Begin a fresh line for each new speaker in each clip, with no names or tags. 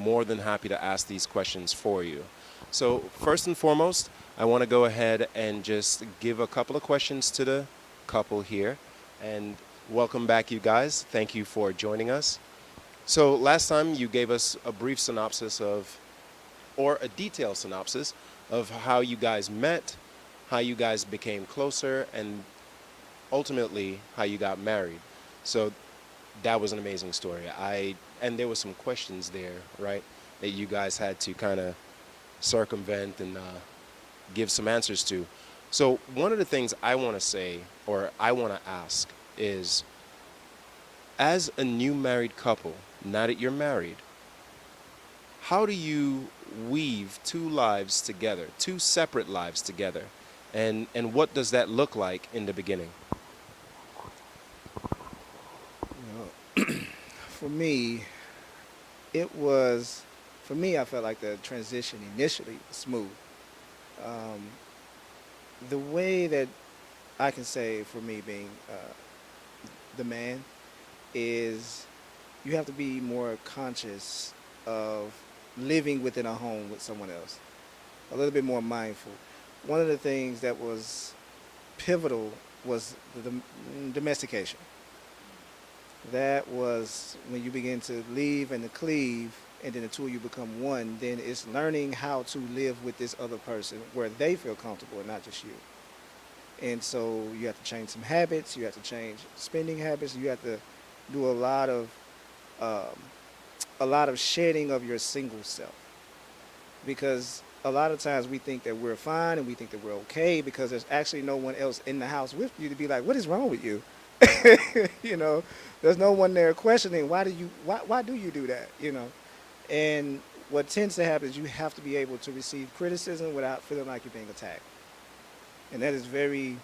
more than happy to ask these questions for you. So, first and foremost, I want to go ahead and just give a couple of questions to the couple here. And welcome back, you guys. Thank you for joining us. So, last time you gave us a brief synopsis of, or a detailed synopsis of how you guys met, how you guys became closer, and ultimately how you got married. So, that was an amazing story. And there was some questions there, right, that you guys had to kind of circumvent and give some answers to. So one of the things I want to say, or I want to ask, is as a new married couple, now that you're married, how do you weave two lives together, two separate lives together, and what does that look like in the beginning?
You know, for me, it was, for me, I felt like the transition initially was smooth. Um, the way that I can say for me being the man is you have to be more conscious of living within a home with someone else, a little bit more mindful. One of the things that was pivotal was the domestication. That was when you begin to leave and to cleave, and then the two of you become one, then it's learning how to live with this other person where they feel comfortable and not just you. And so you have to change some habits, you have to change spending habits, you have to do um, a lot of shedding of your single self. Because a lot of times we think that we're fine and we think that we're okay because there's actually no one else in the house with you to be like, what is wrong with you? you know, there's no one there questioning why do you do that? And what tends to happen is you have to be able to receive criticism without feeling like you're being attacked, and that is very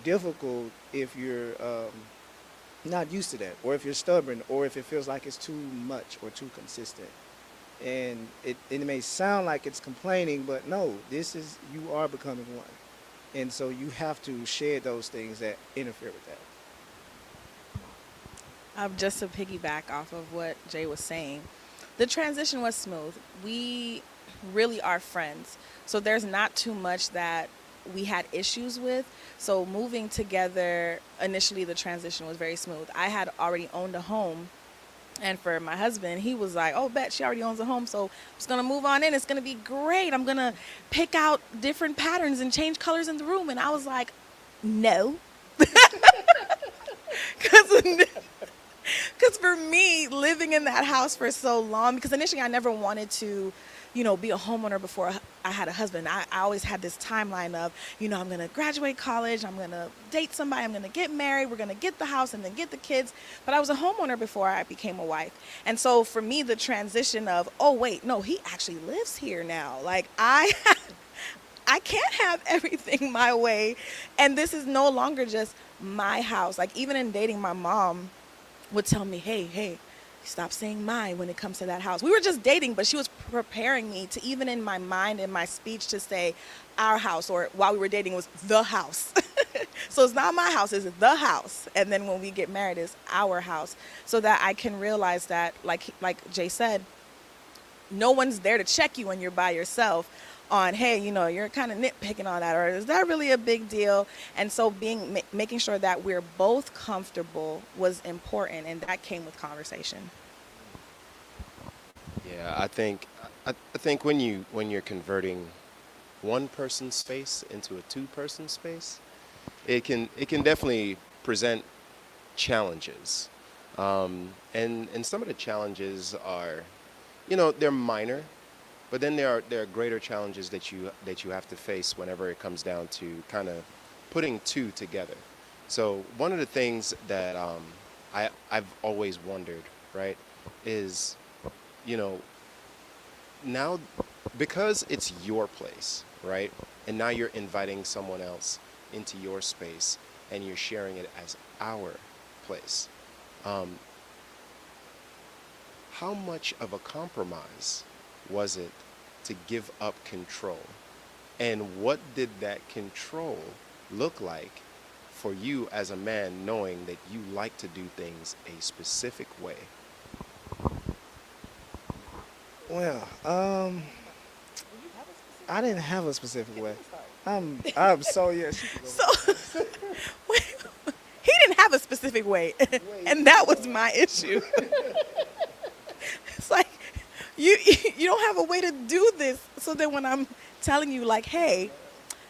difficult if you're not used to that, or if you're stubborn, or if it feels like it's too much or too consistent. And it may sound like it's complaining, but no, this is, you are becoming one, and so you have to shed those things that interfere with that.
Just to piggyback off of what Jay was saying, the transition was smooth. We really are friends. So there's not too much that we had issues with. So moving together, initially the transition was very smooth. I had already owned a home. And for my husband, he was like, oh, bet she already owns a home. So I'm just going to move on in. It's going to be great. I'm going to pick out different patterns and change colors in the room. And I was like, no. Because Because for me, living in that house for so long, because initially I never wanted to, be a homeowner before I had a husband. I always had this timeline of, I'm going to graduate college, I'm going to date somebody, I'm going to get married, we're going to get the house and then get the kids. But I was a homeowner before I became a wife. And so for me, the transition of, oh, wait, no, he actually lives here now. Like I can't have everything my way. And this is no longer just my house. Like even in dating, my mom would tell me, hey, stop saying my when it comes to that house. We were just dating, but she was preparing me to, even in my mind, in my speech, to say our house, or while we were dating was the house. So it's not my house, it's the house. And then when we get married, it's our house. So that I can realize that, like Jay said, no one's there to check you when you're by yourself on, hey, you're kind of nitpicking on that, or is that really a big deal? And so making sure that we're both comfortable was important, and that came with conversation.
Yeah, I think when you're converting one person's space into a two-person space, it can definitely present challenges, and some of the challenges are, they're minor, but then there are greater challenges that you have to face whenever it comes down to kind of putting two together. So one of the things that I've always wondered, right, is, you know now, because it's your place, right, and now you're inviting someone else into your space and you're sharing it as our place. Um, how much of a compromise was it to give up control? And what did that control look like for you as a man, knowing that you like to do things a specific way?
Well, I didn't have a specific way. I'm so yeah. She can go
So
first.
he didn't have a specific way,
Way
and
too
that was
hard.
my issue. It's like you you don't have a way to do this. So then when I'm telling you like, hey,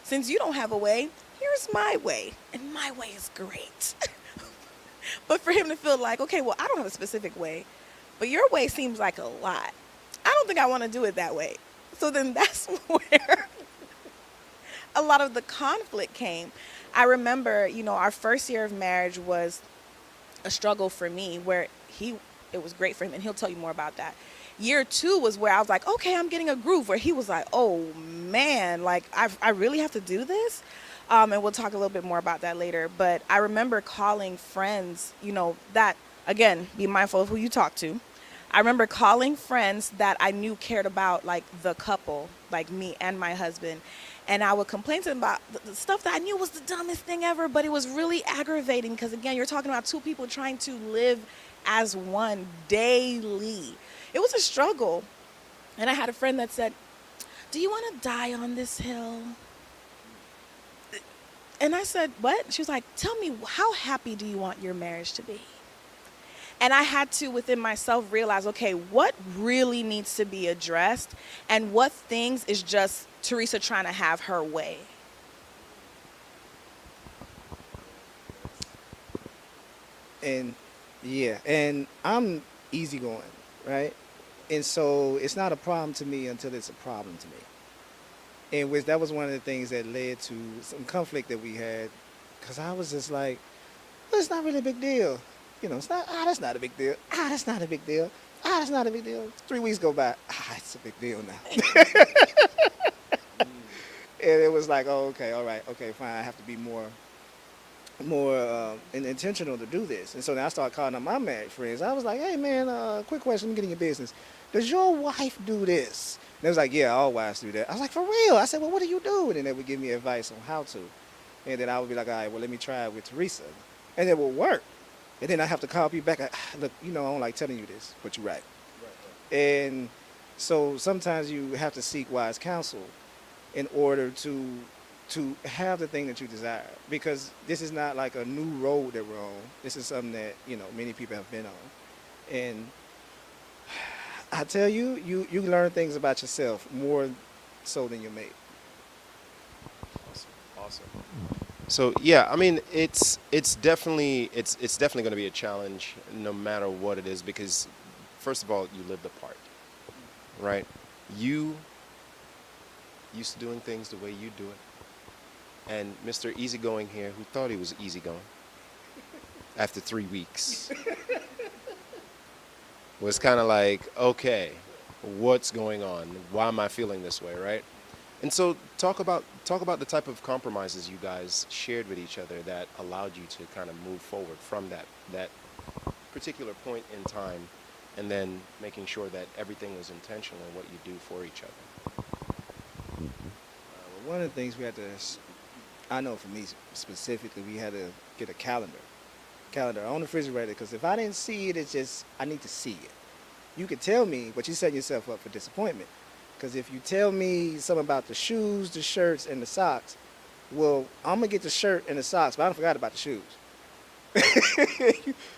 since you don't have a way, here's my way, and my way is great. But for him to feel like, okay, well, I don't have a specific way, but your way seems like a lot. I don't think I want to do it that way. So then that's where a lot of the conflict came. I remember, our first year of marriage was a struggle for me where it was great for him, and he'll tell you more about that. Year two was where I was like, okay, I'm getting a groove, where he was like, oh man, like I really have to do this. And we'll talk a little bit more about that later. But I remember calling friends, that, again, be mindful of who you talk to. I remember calling friends that I knew cared about like the couple, like me and my husband. And I would complain to them about the stuff that I knew was the dumbest thing ever, but it was really aggravating because, again, you're talking about two people trying to live as one daily. It was a struggle. And I had a friend that said, do you want to die on this hill? And I said, what? She was like, tell me, how happy do you want your marriage to be? And I had to, within myself, realize, okay, what really needs to be addressed and what things is just Teresa trying to have her way.
And yeah, and I'm easygoing, right? And so it's not a problem to me until it's a problem to me. And which that was one of the things that led to some conflict that we had, because I was just like, well, it's not really a big deal. It's not, that's not a big deal. That's not a big deal. That's not a big deal. 3 weeks go by. It's a big deal now. And it was like, oh, okay, all right, okay, fine. I have to be more intentional to do this. And so then I started calling up my married friends. I was like, hey, man, quick question. I'm getting your business. Does your wife do this? And they was like, yeah, all wives do that. I was like, for real? I said, well, what do you do? And then they would give me advice on how to. And then I would be like, all right, well, let me try it with Teresa. And it would work. And then I have to call people back. Look, I don't like telling you this, but you're right. And so sometimes you have to seek wise counsel in order to have the thing that you desire, because this is not like a new road that we're on. This is something that many people have been on, and I tell you, you learn things about yourself more so than your mate.
Awesome. So yeah, I mean, it's definitely going to be a challenge no matter what it is, because first of all, you lived apart, right? You used to doing things the way you do it, and Mr. Easygoing here, who thought he was easygoing after 3 weeks, was kind of like, okay, what's going on? Why am I feeling this way, right? And so talk about the type of compromises you guys shared with each other that allowed you to kind of move forward from that particular point in time, and then making sure that everything was intentional in what you do for each other.
One of the things we had to, I know for me specifically, we had to get a calendar on the refrigerator, because if I didn't see it, it's just, I need to see it. You could tell me, but you're setting yourself up for disappointment. Because if you tell me something about the shoes, the shirts, and the socks, well, I'm going to get the shirt and the socks, but I forgot about the shoes.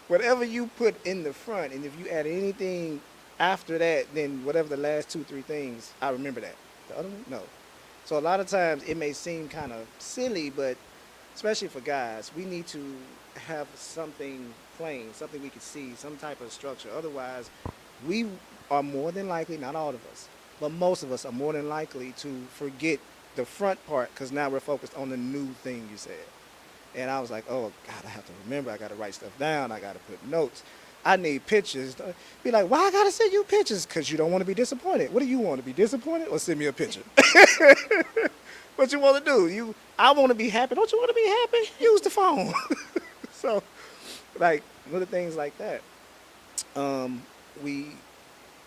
Whatever you put in the front, and if you add anything after that, then whatever the last 2-3 things, I remember that. The other one, no. So a lot of times it may seem kind of silly, but especially for guys, we need to have something plain, something we can see, some type of structure. Otherwise, we are more than likely, not all of us, but most of us are more than likely to forget the front part, because now we're focused on the new thing you said. And I was like, oh, God, I have to remember. I got to write stuff down. I got to put notes. I need pictures. Be like, why I got to send you pictures? Because you don't want to be disappointed. What do you want, to be disappointed or send me a picture? What you want to do? I want to be happy. Don't you want to be happy? Use the phone. So, like, little things like that.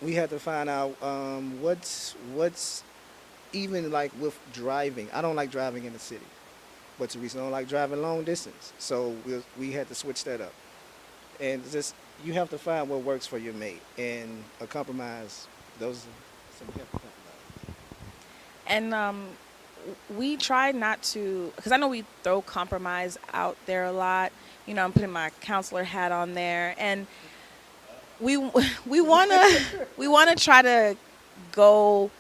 We had to find out what's even like with driving. I don't like driving in the city, but Teresa don't like driving long distance. So we had to switch that up. And just, you have to find what works for your mate, and a compromise. Those So we have to talk about
And we try not to, because I know we throw compromise out there a lot. I'm putting my counselor hat on there, and we we wanna we wanna try to go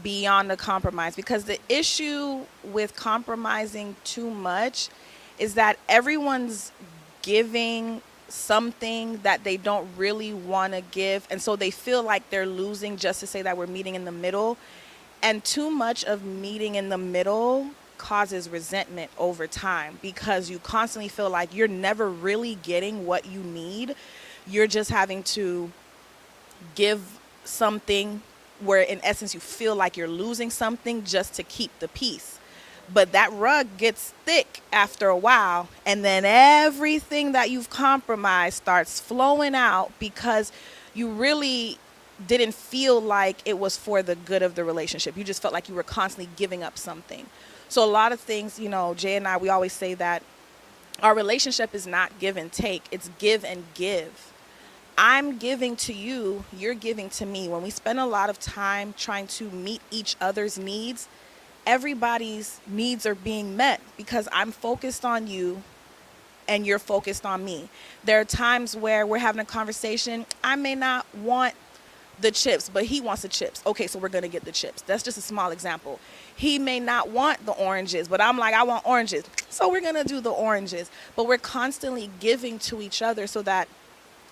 beyond the compromise, because the issue with compromising too much is that everyone's giving something that they don't really want to give, and so they feel like they're losing just to say that we're meeting in the middle. And too much of meeting in the middle causes resentment over time, because you constantly feel like you're never really getting what you need. You're just having to give something where in essence you feel like you're losing something just to keep the peace. But that rug gets thick after a while, and then everything that you've compromised starts flowing out, because you really didn't feel like it was for the good of the relationship. You just felt like you were constantly giving up something. So a lot of things, Jay and I, we always say that our relationship is not give and take, it's give and give. I'm giving to you, you're giving to me. When we spend a lot of time trying to meet each other's needs, everybody's needs are being met because I'm focused on you and you're focused on me. There are times where we're having a conversation, I may not want the chips, but he wants the chips. Okay, so we're gonna get the chips. That's just a small example. He may not want the oranges, but I'm like, I want oranges. So we're gonna do the oranges. But we're constantly giving to each other so that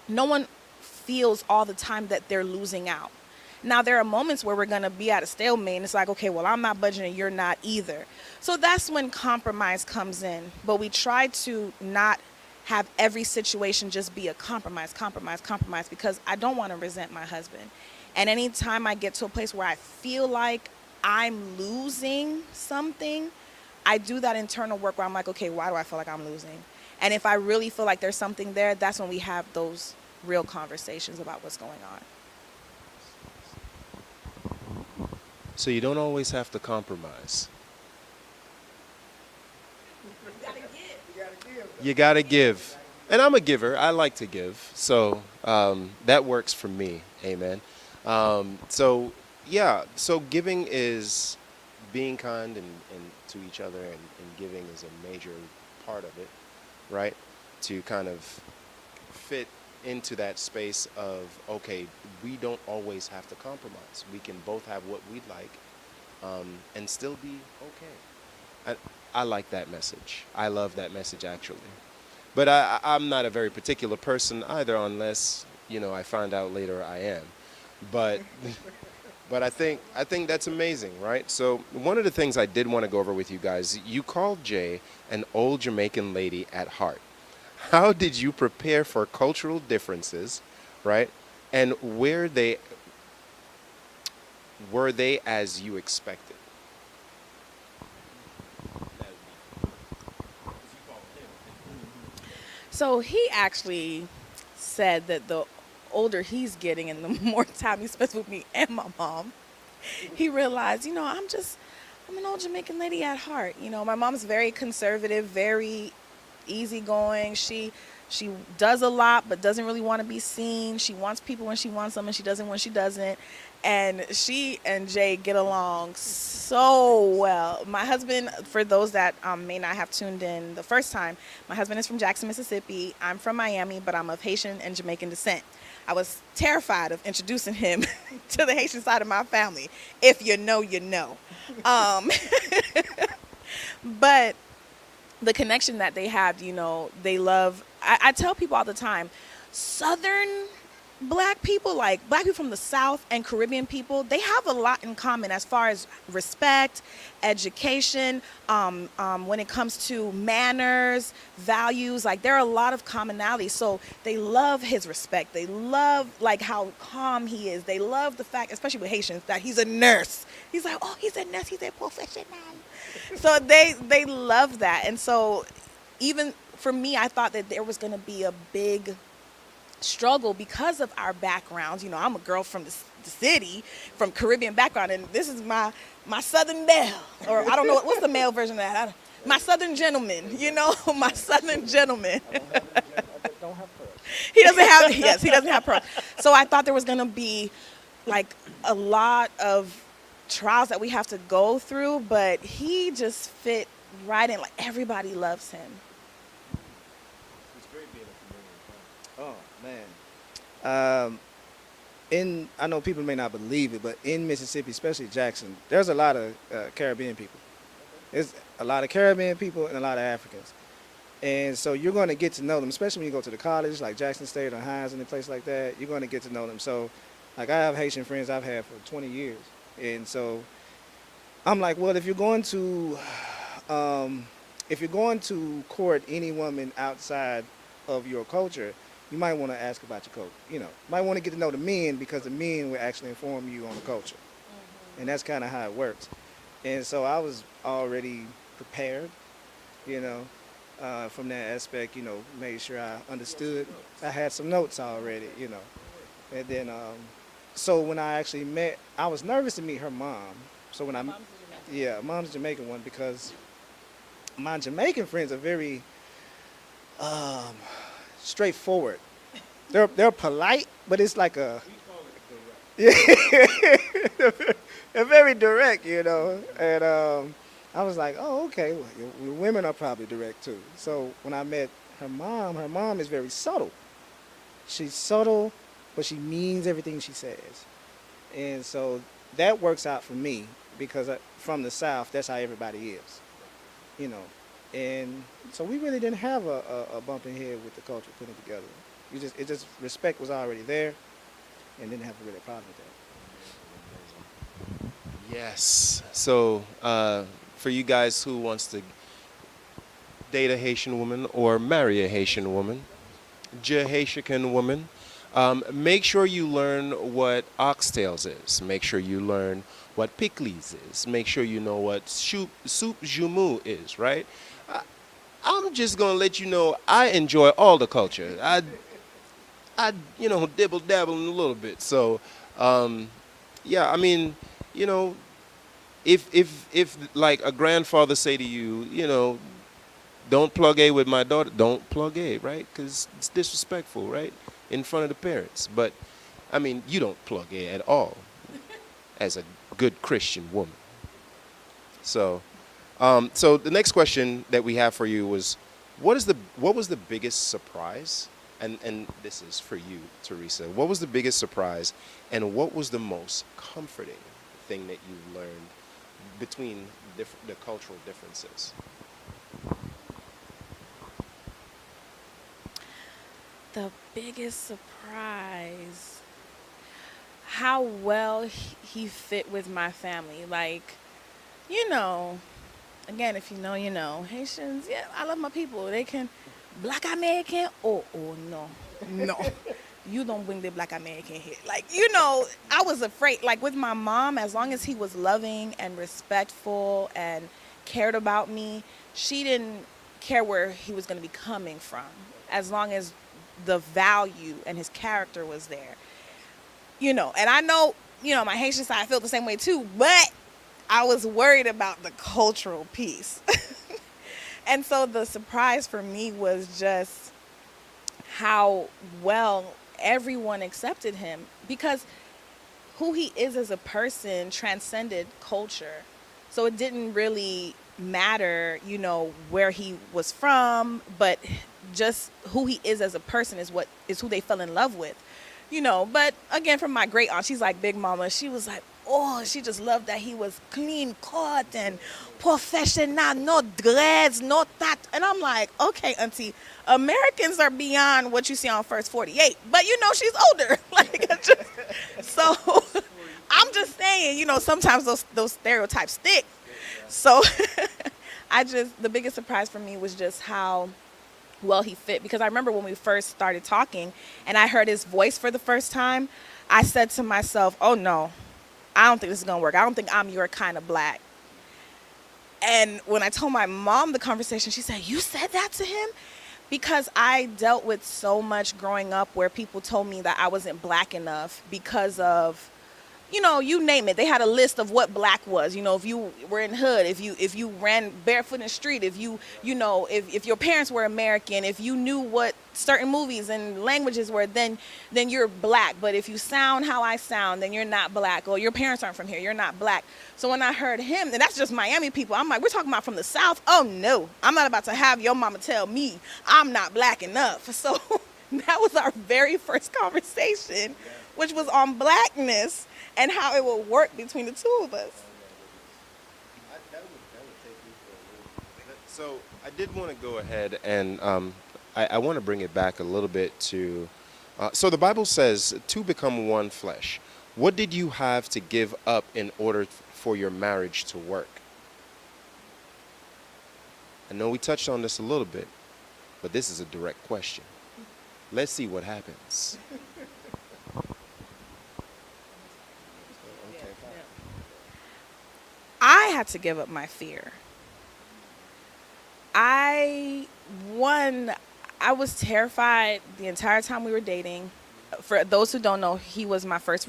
no one feels all the time that they're losing out. Now, there are moments where we're gonna be at a stalemate, and it's like, okay, well, I'm not budging and you're not either. So that's when compromise comes in. But we try to not have every situation just be a compromise, because I don't want to resent my husband. And anytime I get to a place where I feel like I'm losing something, I do that internal work where I'm like, okay, why do I feel like I'm losing? And if I really feel like there's something there, that's when we have those real conversations about what's going on.
So you don't always have to compromise. You gotta give. And I'm a giver. I like to give. So that works for me. Amen. So giving is being kind and to each other, and giving is a major part of it, right? To kind of fit into that space of, okay, we don't always have to compromise. We can both have what we'd like and still be okay. I like that message. I love that message, actually. But I'm not a very particular person either, unless, I find out later I am. But but I think that's amazing, right? So one of the things I did want to go over with you guys, you called Jay an old Jamaican lady at heart. How did you prepare for cultural differences, right? And were they as you expected?
So he actually said that the older he's getting and the more time he spends with me and my mom, he realized, I'm an old Jamaican lady at heart. My mom's very conservative, very easygoing. She does a lot but doesn't really want to be seen. She wants people when she wants them, and she doesn't when she doesn't. And she and Jay get along so well. My husband, for those that may not have tuned in the first time, my husband is from Jackson, Mississippi. I'm from Miami, but I'm of Haitian and Jamaican descent. I was terrified of introducing him to the Haitian side of my family. If you know, you know. But the connection that they have, they love. I tell people all the time, Southern Black people, like Black people from the South and Caribbean people, they have a lot in common as far as respect, education, when it comes to manners, values. Like, there are a lot of commonalities. So they love his respect. They love like how calm he is. They love the fact, especially with Haitians, that he's a nurse. He's like, oh, he's a nurse. He's a professional. So they love that. And so even for me, I thought that there was going to be a big struggle because of our backgrounds. I'm a girl from the city, from Caribbean background, and this is my Southern belle, or I don't know, what's the male version of that? My Southern gentleman, my Southern gentleman.
Don't have pearls.
He doesn't have pearls. So I thought there was going to be like a lot of trials that we have to go through, but he just fit right in. Like everybody loves him.
It's great being a Caribbean
Oh man. I know people may not believe it, but in Mississippi, especially Jackson, there's a lot of Caribbean people. There's a lot of Caribbean people and a lot of Africans. And so you're going to get to know them, especially when you go to the college, like Jackson State or Hines and a place like that. You're going to get to know them. So, like, I have Haitian friends I've had for 20 years. And so I'm like, well, if you're going to court any woman outside of your culture, you might want to ask about your culture. You know, might want to get to know the men because the men will actually inform you on the culture. And that's kind of how it works. And so I was already prepared, you know, from that aspect, you know, made sure I understood. I had some notes already, you know. And then, so when I actually met, I was nervous to meet her mom. So when mom's Jamaican one, because my Jamaican friends are very straightforward. They're polite, but it's like a yeah, they're very direct, you know. And I was like, oh, okay. Well, women are probably direct too. So when I met her mom is very subtle. She's subtle, but she means everything she says. And so that works out for me because from the South, that's how everybody is, you know. And so we really didn't have a bumping head with the culture putting it together. It just respect was already there, and didn't have a really problem with that.
Yes. So for you guys who wants to date a Haitian woman or marry a Haitian woman, Haitian woman, make sure you learn what oxtails is. Make sure you learn what pickles is. Make sure you know what soup jumu is, right? I'm just going to let you know I enjoy all the culture. I dibble dabble in a little bit. So, yeah, I mean, you know, if like a grandfather say to you, you know, don't plug A with my daughter, don't plug A, right? Because it's disrespectful, right? In front of the parents. But, I mean, you don't plug A at all as a good Christian woman. So, so the next question that we have for you was, what was the biggest surprise? And this is for you, Teresa. What was the biggest surprise, and what was the most comforting thing that you learned between the cultural differences?
The biggest surprise, how well he fit with my family. Like, you know, again, if you know, you know. Haitians, yeah, I love my people. They can, Black American, oh no, no. You don't bring the Black American here. Like, you know, I was afraid. Like, with my mom, as long as he was loving and respectful and cared about me, she didn't care where he was going to be coming from, as long as the value and his character was there. You know, and I know, you know, my Haitian side, I felt the same way too, but I was worried about the cultural piece. And so the surprise for me was just how well everyone accepted him, because who he is as a person transcended culture. So it didn't really matter, you know, where he was from, but just who he is as a person is who they fell in love with, you know. But again, from my great aunt, she's like Big Mama. She was like, oh, she just loved that he was clean cut and professional, no dreads, no that. And I'm like, okay, auntie, Americans are beyond what you see on First 48. But, you know, she's older. So I'm just saying, you know, sometimes those stereotypes stick. So the biggest surprise for me was just how well he fit. Because I remember when we first started talking and I heard his voice for the first time, I said to myself, oh, no. I don't think this is going to work. I don't think I'm your kind of black. And when I told my mom the conversation, she said, you said that to him? Because I dealt with so much growing up where people told me that I wasn't black enough because of, you know, you name it. They had a list of what black was. You know, if you were in hood, if you ran barefoot in the street, if if your parents were American, if you knew what certain movies and languages where then you're black, but if you sound how I sound, then you're not black, or your parents aren't from here, you're not black. So when I heard him, and that's just Miami people, I'm like, we're talking about from the South. Oh no, I'm not about to have your mama tell me I'm not black enough. So that was our very first conversation, which was on blackness and how it would work between the two of us.
So I did want to go ahead and I want to bring it back a little bit to, so the Bible says to become one flesh. What did you have to give up in order for your marriage to work? I know we touched on this a little bit, but this is a direct question. Let's see what happens.
I had to give up my fear. I was terrified the entire time we were dating. For those who don't know, he was my first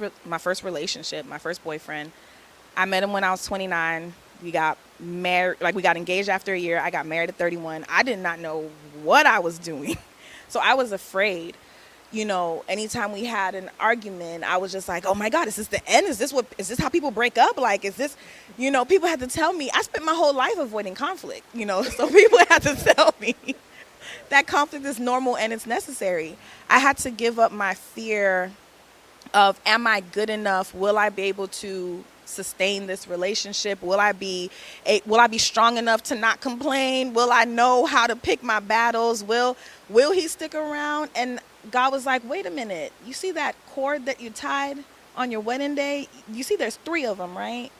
relationship, my first boyfriend. I met him when I was 29. We got married, like we got engaged after a year. I got married at 31. I did not know what I was doing. So I was afraid. You know, anytime we had an argument, I was just like, oh my God, is this the end? Is this how people break up? Like, is this, you know, people had to tell me. I spent my whole life avoiding conflict, you know, so people had to tell me that conflict is normal and it's necessary. I had to give up my fear of, am I good enough? Will I be able to sustain this relationship? Will I be strong enough to not complain? Will I know how to pick my battles? Will he stick around? And God was like, wait a minute, you see that cord that you tied on your wedding day? You see there's 3 of them, right?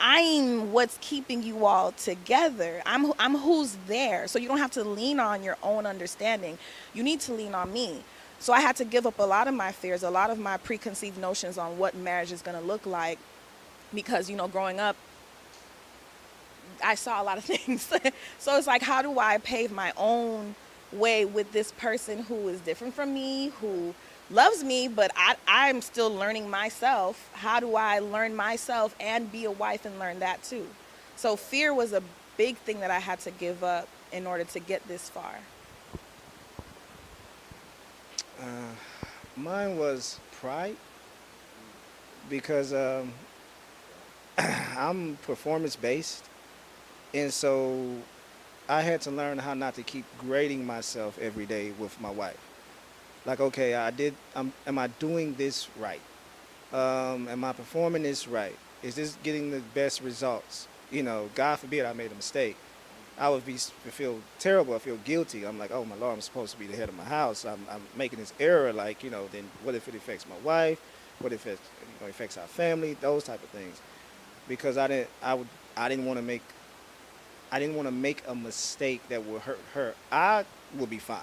I'm what's keeping you all together. I'm who's there. So you don't have to lean on your own understanding. You need to lean on me. So I had to give up a lot of my fears, a lot of my preconceived notions on what marriage is going to look like. Because, you know, growing up, I saw a lot of things. So it's like, how do I pave my own way with this person who is different from me, who loves me, but I'm still learning myself. How do I learn myself and be a wife and learn that too? So fear was a big thing that I had to give up in order to get this far.
Mine was pride because I'm performance based, and so I had to learn how not to keep grading myself every day with my wife. Like, okay, am I doing this right? Am I performing this right? Is this getting the best results? You know, God forbid I made a mistake. I would feel terrible. I feel guilty. I'm like, oh my Lord, I'm supposed to be the head of my house. I'm making this error. Like, you know, then what if it affects my wife? What if it affects our family? Those type of things. Because I didn't want to make a mistake that would hurt her. I would be fine,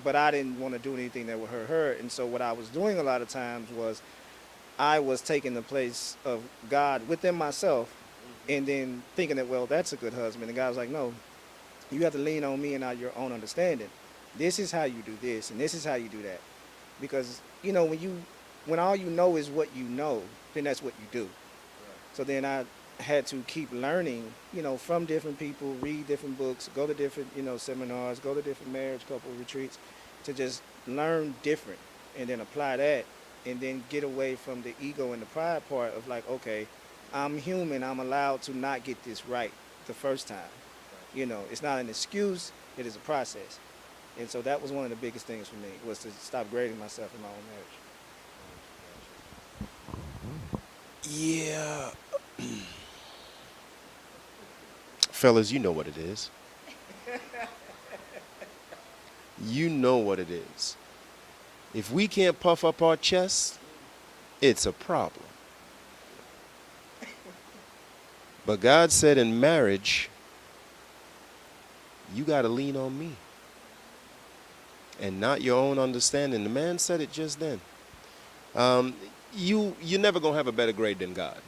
but I didn't want to do anything that would hurt her. And so what I was doing a lot of times was I was taking the place of God within myself and then thinking that, well, that's a good husband. And God was like, no, you have to lean on me and not your own understanding. This is how you do this, and this is how you do that. Because, you know, when all you know is what you know, then that's what you do. Right. So then I had to keep learning, you know, from different people, read different books, go to different, you know, seminars, go to different marriage couple retreats to just learn different and then apply that and then get away from the ego and the pride part of like, okay, I'm human, I'm allowed to not get this right the first time. You know, it's not an excuse, it is a process. And so that was one of the biggest things for me, was to stop grading myself in my own marriage.
Yeah. Fellas, you know what it is. You know what it is. If we can't puff up our chests, it's a problem. But God said in marriage, you got to lean on me and not your own understanding. The man said it just then. You're never going to have a better grade than God.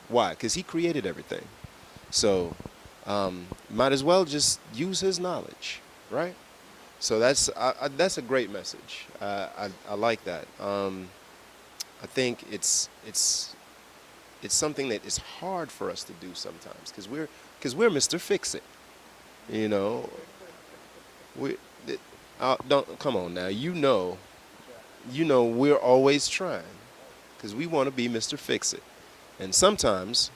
Why? Because he created everything. So might as well just use his knowledge, right? So that's a great message. I like that. I think it's something that is hard for us to do sometimes because we're Mr. Fix It, you know. Don't come on now. We're always trying because we want to be Mr. Fix It, and sometimes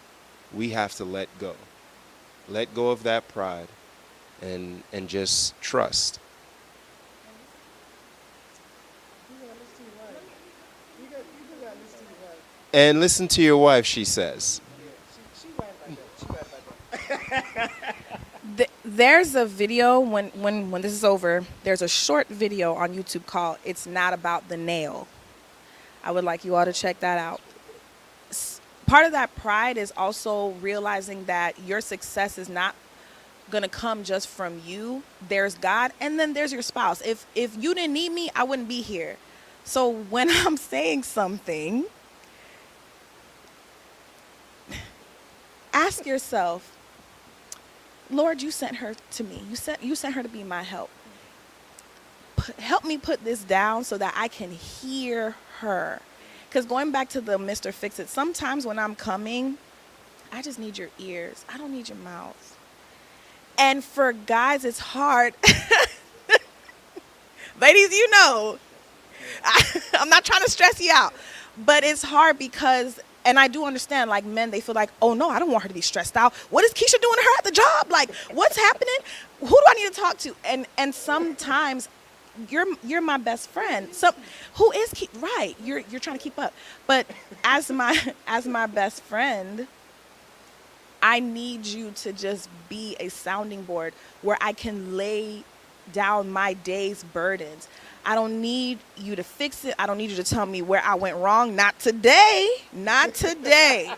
we have to let go of that pride, and just trust. And listen to your wife, she says.
There's a video when this is over. There's a short video on YouTube called "It's Not About the Nail." I would like you all to check that out. Part of that pride is also realizing that your success is not gonna come just from you. There's God, and then there's your spouse. If you didn't need me, I wouldn't be here. So when I'm saying something, ask yourself, Lord, you sent her to me. You sent her to be my help. Help me put this down so that I can hear her. Because going back to the Mr. Fix It, sometimes when I'm coming, I just need your ears. I don't need your mouth. And for guys, it's hard. Ladies, I'm not trying to stress you out, but it's hard because, and I do understand, like, men, they feel like, oh no, I don't want her to be stressed out. What is Keisha doing to her at the job? Like, what's happening? Who do I need to talk to? And sometimes you're my best friend. So who is right? You're trying to keep up. But as my best friend, I need you to just be a sounding board where I can lay down my day's burdens. I don't need you to fix it. I don't need you to tell me where I went wrong. Not today. Not today.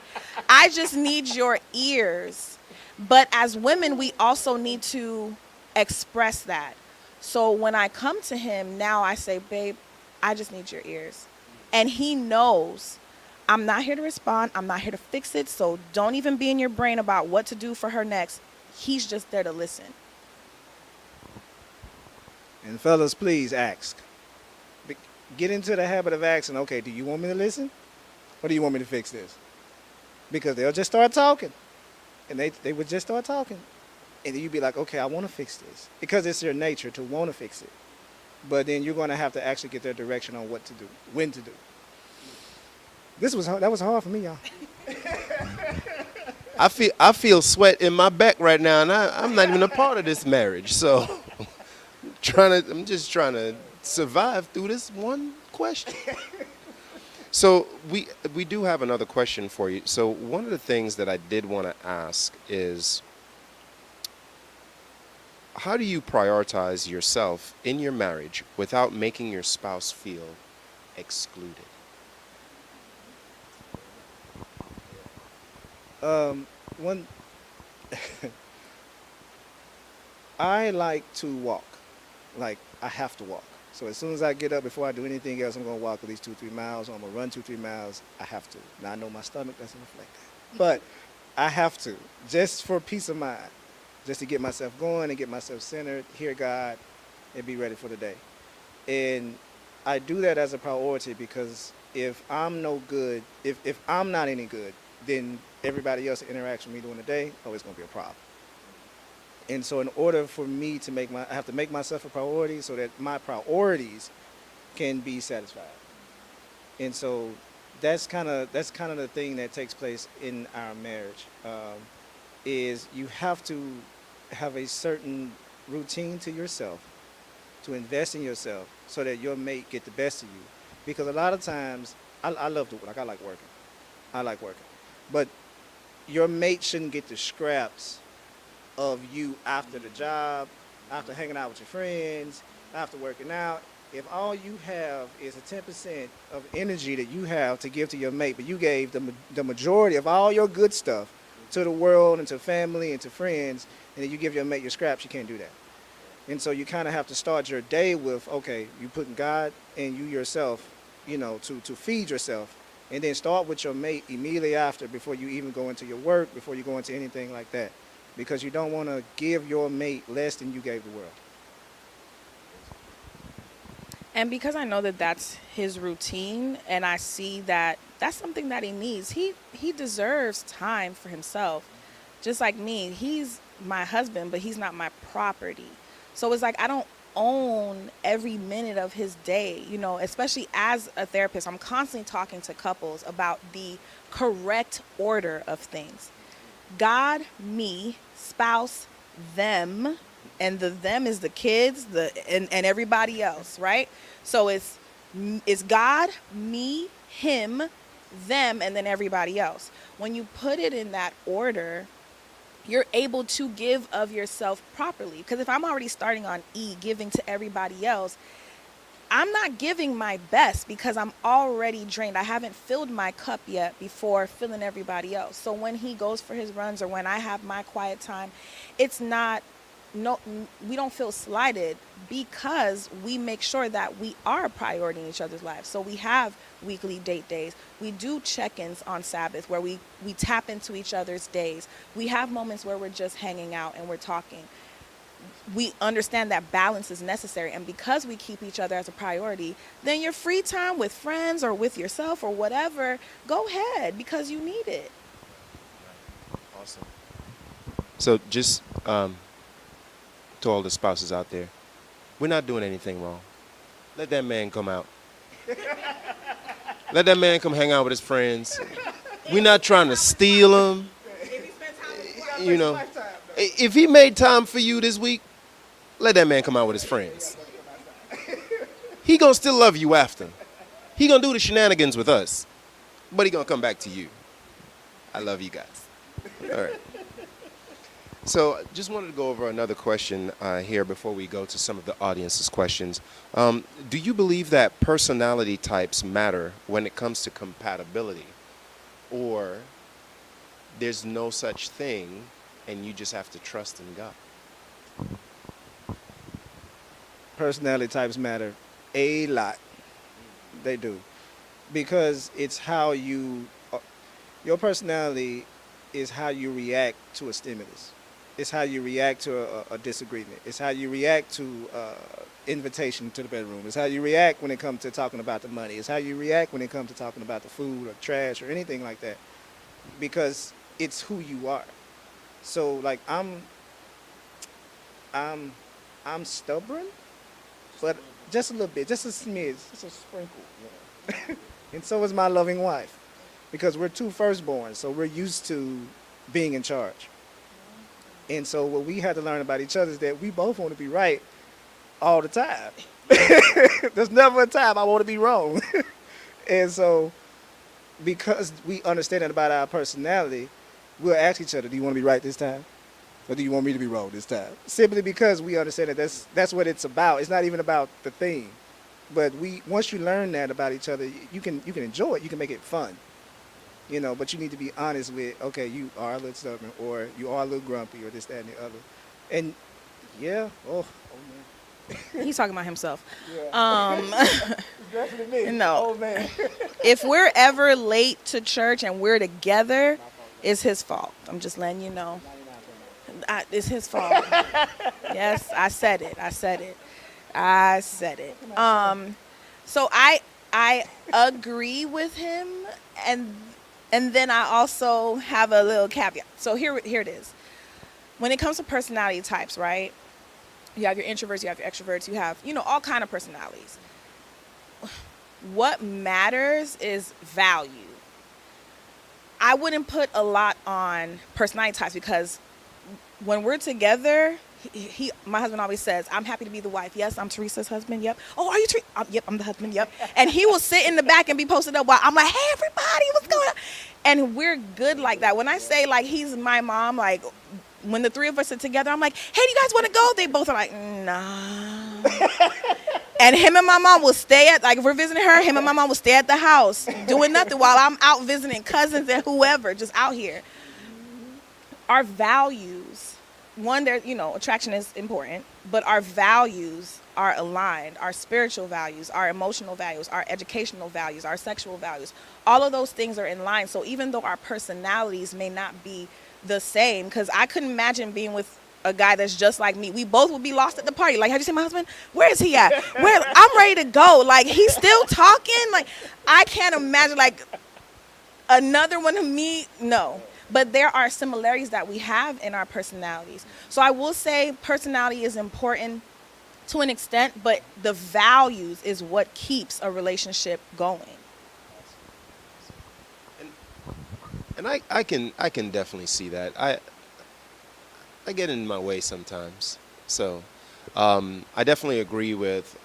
I just need your ears. But as women, we also need to express that. So when I come to him, now I say, babe, I just need your ears. And he knows I'm not here to respond. I'm not here to fix it. So don't even be in your brain about what to do for her next. He's just there to listen.
And fellas, please ask. Get into the habit of asking, okay, do you want me to listen? Or do you want me to fix this? Because they'll just start talking. And they would just start talking. And then you'd be like, okay, I want to fix this. Because it's your nature to want to fix it. But then you're going to have to actually get their direction on what to do, when to do. That was hard for me, y'all.
I feel sweat in my back right now, and I'm not even a part of this marriage. So I'm just trying to survive through this one question. So we do have another question for you. So one of the things that I did want to ask is, how do you prioritize yourself in your marriage without making your spouse feel excluded?
One, I like to walk. Like, I have to walk. So as soon as I get up, before I do anything else, I'm going to walk at least 2-3 miles, or I'm going to run 2-3 miles. I have to. Now, I know my stomach doesn't reflect that. But I have to, just for peace of mind, just to get myself going and get myself centered, hear God, and be ready for the day. And I do that as a priority because if I'm no good, if I'm not any good, then everybody else that interacts with me during the day, oh, it's going to be a problem. And so in order for me to I have to make myself a priority so that my priorities can be satisfied. And so that's kind of the thing that takes place in our marriage, is you have to have a certain routine to yourself, to invest in yourself so that your mate get the best of you. Because a lot of times, I love to work. I like working. I like working. But your mate shouldn't get the scraps of you after the job, after hanging out with your friends, after working out. If all you have is a 10% of energy that you have to give to your mate, but you gave the majority of all your good stuff to the world and to family and to friends, and then you give your mate your scraps, you can't do that. And so you kind of have to start your day with, okay, you putting God and you yourself, to feed yourself, and then start with your mate immediately after, before you even go into your work, before you go into anything like that. Because you don't want to give your mate less than you gave the world.
And because I know that that's his routine, and I see that that's something that he needs, he deserves time for himself. Just like me, he's my husband, but he's not my property. So it's like I don't own every minute of his day, you know, especially as a therapist. I'm constantly talking to couples about the correct order of things. God, me, spouse, them, and the them is the kids, and everybody else, right? So it's God, me, him, them, and then everybody else. When you put it in that order, you're able to give of yourself properly. Because if I'm already starting on E, giving to everybody else, I'm not giving my best because I'm already drained. I haven't filled my cup yet before filling everybody else. So when he goes for his runs or when I have my quiet time, it's not, no, we don't feel slighted because we make sure that we are a priority in each other's lives. So we have weekly date days. We do check-ins on Sabbath where we tap into each other's days. We have moments where we're just hanging out and we're talking. We understand that balance is necessary, and because we keep each other as a priority, then your free time with friends or with yourself or whatever, go ahead because you need it.
Awesome. So just to all the spouses out there, we're not doing anything wrong. Let that man come out. Let that man come hang out with his friends. We're not trying to steal him. You know, if he made time for you this week, let that man come out with his friends. He gonna still love you after. He gonna do the shenanigans with us, but he gonna come back to you. I love you guys. All right. So just wanted to go over another question here before we go to some of the audience's questions. Do you believe that personality types matter when it comes to compatibility? Or there's no such thing and you just have to trust in God?
Personality types matter a lot. They do. Because it's how your personality is how you react to a stimulus. It's how you react to a disagreement. It's how you react to invitation to the bedroom. It's how you react when it comes to talking about the money. It's how you react when it comes to talking about the food or trash or anything like that. Because it's who you are. So like I'm stubborn, but just a little bit, just a smidge, just a sprinkle. You know? And so is my loving wife, because we're two firstborns, so we're used to being in charge. And so what we had to learn about each other is that we both want to be right all the time. There's never a time I want to be wrong. And so because we understand that about our personality, we'll ask each other, do you want to be right this time? Or do you want me to be wrong this time? Simply because we understand that that's what it's about. It's not even about the thing. But once you learn that about each other, you can enjoy it. You can make it fun. You know, but you need to be honest with, okay, you are a little stubborn, or you are a little grumpy, or this, that, and the other. And yeah, oh man.
He's talking about himself.
Yeah. It's definitely me.
No.
Oh man.
If we're ever late to church and we're together, it's his fault. I'm just letting you know. It's his fault. Yes, I said it. So I agree with him, and then I also have a little caveat. So here it is. When it comes to personality types, right? You have your introverts, you have your extroverts, you have, all kind of personalities. What matters is value. I wouldn't put a lot on personality types because when we're together, my husband always says, I'm happy to be the wife. Yes, I'm Teresa's husband. Yep. Oh, are you Teresa? Yep, I'm the husband. Yep. And he will sit in the back and be posted up while I'm like, hey, everybody, what's going on? And we're good like that. When I say, like, he's my mom, like, when the three of us are together, I'm like, hey, do you guys want to go? They both are like, nah. And him and my mom will stay if we're visiting her, him and my mom will stay at the house doing nothing while I'm out visiting cousins and whoever, just out here. Our values, one, attraction is important, but our values are aligned. Our spiritual values, our emotional values, our educational values, our sexual values, all of those things are in line. So even though our personalities may not be the same, because I couldn't imagine being with a guy that's just like me. We both would be lost at the party. Like, have you seen my husband? Where is he at? I'm ready to go. Like, he's still talking. Like, I can't imagine, like, another one of me. No. But there are similarities that we have in our personalities. So I will say personality is important to an extent, but the values is what keeps a relationship going.
And I can definitely see that. I get in my way sometimes. So I definitely agree with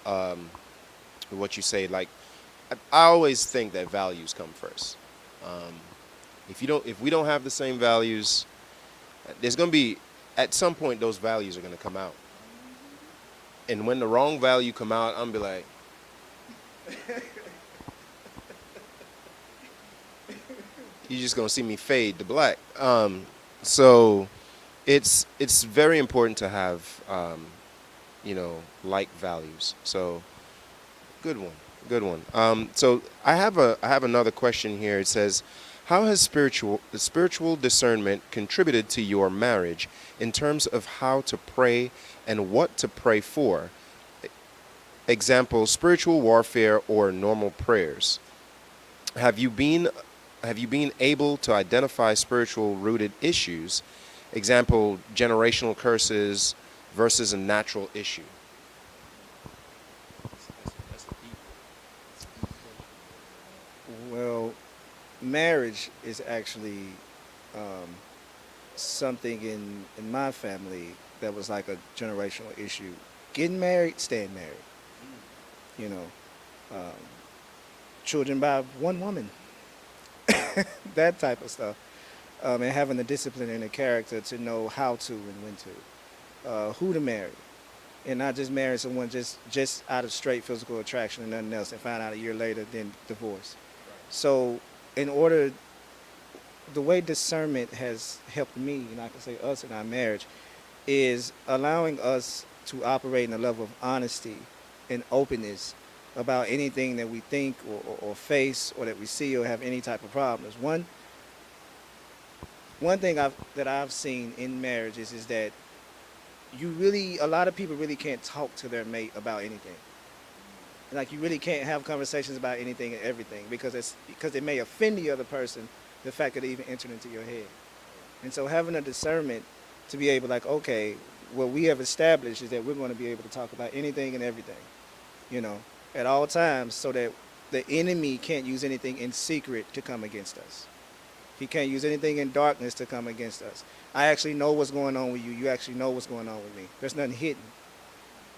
what you say. Like I always think that values come first. Um, if we don't have the same values, there's gonna be at some point those values are gonna come out. And when the wrong value come out, I'm be like, you're just gonna see me fade to black. So it's very important to have like values. So good one, good one. So I have another question here. It says, how has spiritual discernment contributed to your marriage in terms of how to pray and what to pray for? Example, spiritual warfare or normal prayers. Have you been have you been able to identify spiritual rooted issues? Example, generational curses versus a natural issue. That's a deep
Well, marriage is actually um, something in my family that was like a generational issue. Getting married, staying married. You know, um, children by one woman, that type of stuff, and having the discipline and the character to know how to and when to, who to marry, and not just marry someone just out of straight physical attraction and nothing else, and find out a year later then divorce. So, in order, the way discernment has helped me, and I can say us in our marriage, is allowing us to operate in a level of honesty and openness about anything that we think or face or that we see or have any type of problems. One thing that I've seen in marriages is that a lot of people really can't talk to their mate about anything. Like you really can't have conversations about anything and everything because it may offend the other person, the fact that it even entered into your head. And so having a discernment to be able, like, okay, what we have established is that we're going to be able to talk about anything and everything, you know, at all times, so that the enemy can't use anything in secret to come against us. He can't use anything in darkness to come against us. I actually know what's going on with you. You actually know what's going on with me. There's nothing hidden.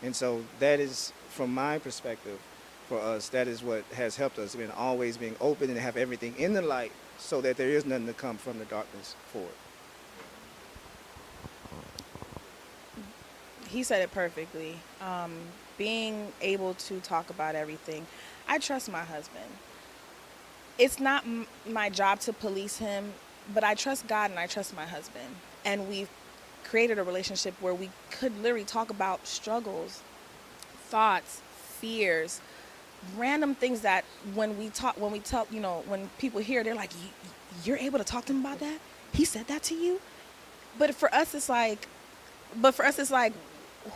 And so that is, from my perspective, for us, that is what has helped us, been always being open and have everything in the light so that there is nothing to come from the darkness forward.
He said it perfectly. Being able to talk about everything. I trust my husband. It's not my job to police him, but I trust God and I trust my husband. And we've created a relationship where we could literally talk about struggles, thoughts, fears, random things that when people hear, they're like, "You're able to talk to him about that? He said that to you?" But for us, it's like,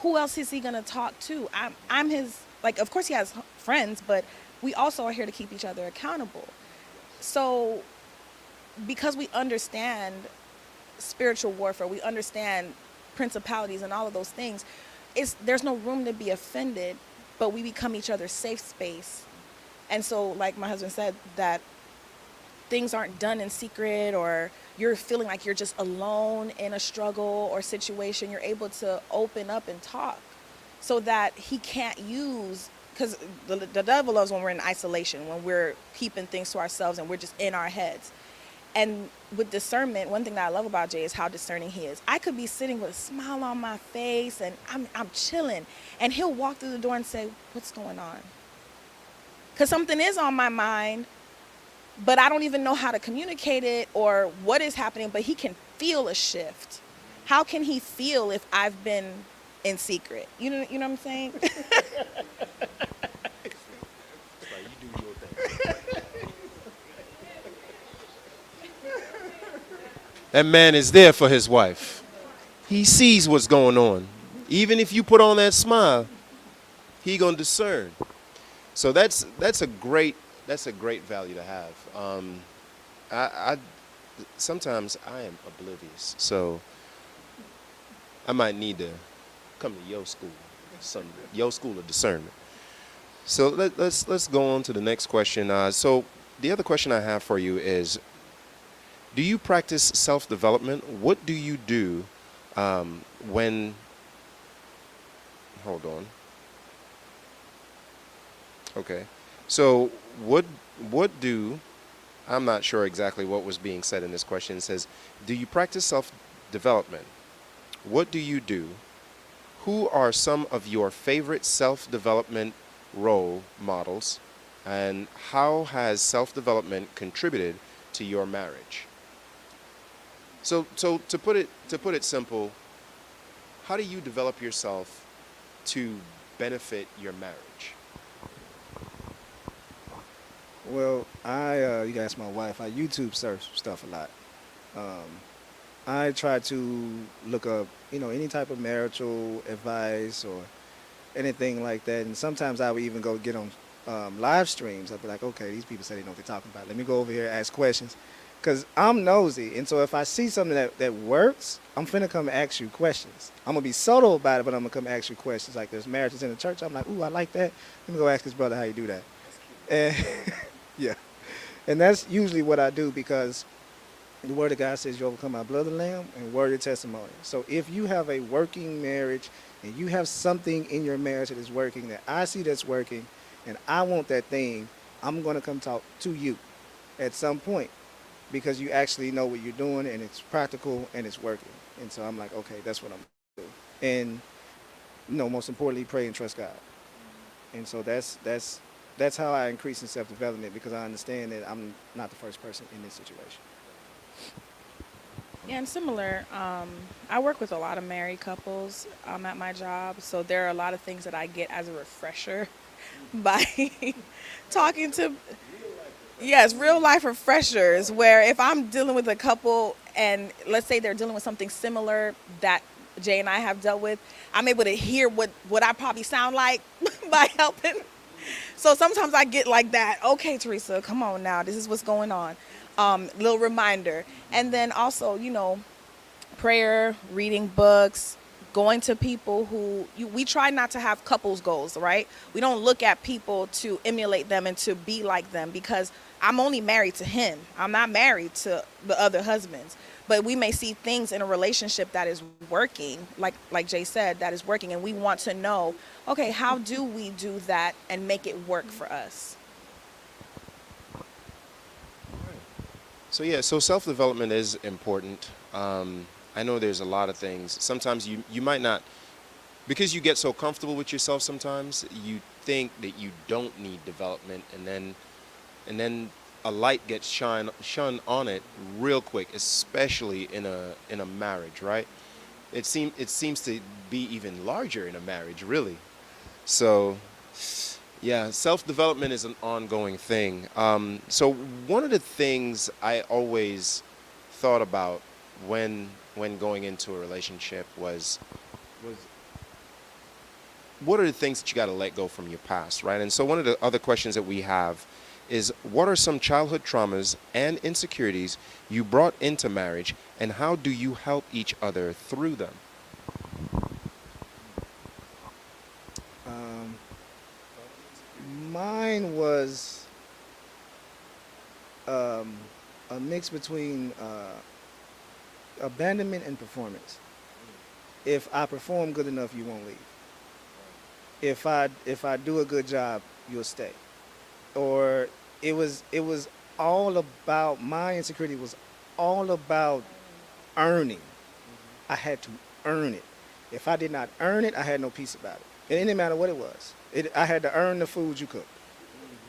who else is he gonna talk to? I'm his, like, of course he has friends, but we also are here to keep each other accountable. So because we understand spiritual warfare, we understand principalities and all of those things, there's no room to be offended, but we become each other's safe space. And so, like my husband said, that things aren't done in secret, or you're feeling like you're just alone in a struggle or situation, you're able to open up and talk so that he can't use, because the devil loves when we're in isolation, when we're keeping things to ourselves and we're just in our heads. And with discernment, one thing that I love about Jay is how discerning he is. I could be sitting with a smile on my face and I'm chilling, and he'll walk through the door and say, "What's going on?" Because something is on my mind, but I don't even know how to communicate it or what is happening, but he can feel a shift. How can he feel if I've been in secret? You know what I'm saying?
like you do your thing. That man is there for his wife. He sees what's going on. Even if you put on that smile, he gonna discern. So that's a great value to have. I sometimes I am oblivious, so I might need to come to your school. some your school of discernment. So let's go on to the next question. So the other question I have for you is, do you practice self-development? What do you do when? Hold on. Okay. So what do I'm not sure exactly what was being said in this question. It says, do you practice self-development? What do you do? Who are some of your favorite self-development role models? And how has self-development contributed to your marriage? So to put it simple, how do you develop yourself to benefit your marriage?
Well, you can ask my wife. I YouTube search stuff a lot. Um, I try to look up, any type of marital advice or anything like that. And sometimes I would even go get on live streams. I'd be like, okay, these people say they know what they're talking about. Let me go over here and ask questions. Because I'm nosy. And so if I see something that works, I'm finna come ask you questions. I'm going to be subtle about it, but I'm going to come ask you questions. Like there's marriages in the church. I'm like, ooh, I like that. Let me go ask this brother how you do that. And yeah. And that's usually what I do because the word of God says you overcome by blood of the Lamb and word of testimony. So if you have a working marriage and you have something in your marriage that is working that I see that's working and I want that thing, I'm going to come talk to you at some point because you actually know what you're doing and it's practical and it's working. And so I'm like, okay, that's what I'm going to do. And, most importantly, pray and trust God. And so that's how I increase in self-development because I understand that I'm not the first person in this situation.
Yeah, and similar. I work with a lot of married couples at my job, so there are a lot of things that I get as a refresher by talking to. Yes, real life refreshers. Where if I'm dealing with a couple, and let's say they're dealing with something similar that Jay and I have dealt with, I'm able to hear what I probably sound like by helping. So sometimes I get like that. Okay, Teresa, come on now. This is what's going on. Little reminder. And then also, prayer, reading books, going to people we try not to have couples goals, right? We don't look at people to emulate them and to be like them because I'm only married to him. I'm not married to the other husbands. But we may see things in a relationship that is working, like Jay said, that is working, and we want to know, okay, how do we do that and make it work for us?
So self-development is important. I know there's a lot of things. Sometimes you might not, because you get so comfortable with yourself. Sometimes you think that you don't need development, and then a light gets shone on it real quick, especially in a marriage, right? It seems to be even larger in a marriage, really. So, yeah, self-development is an ongoing thing. So one of the things I always thought about when going into a relationship was what are the things that you got to let go from your past, right? And so one of the other questions that we have is, what are some childhood traumas and insecurities you brought into marriage, and how do you help each other through them?
Mine was a mix between abandonment and performance. If I perform good enough, you won't leave. If I do a good job, you'll stay. Or it was all about, my insecurity was all about earning. I had to earn it. If I did not earn it, I had no peace about it. It didn't matter what it was. I had to earn the food you cooked.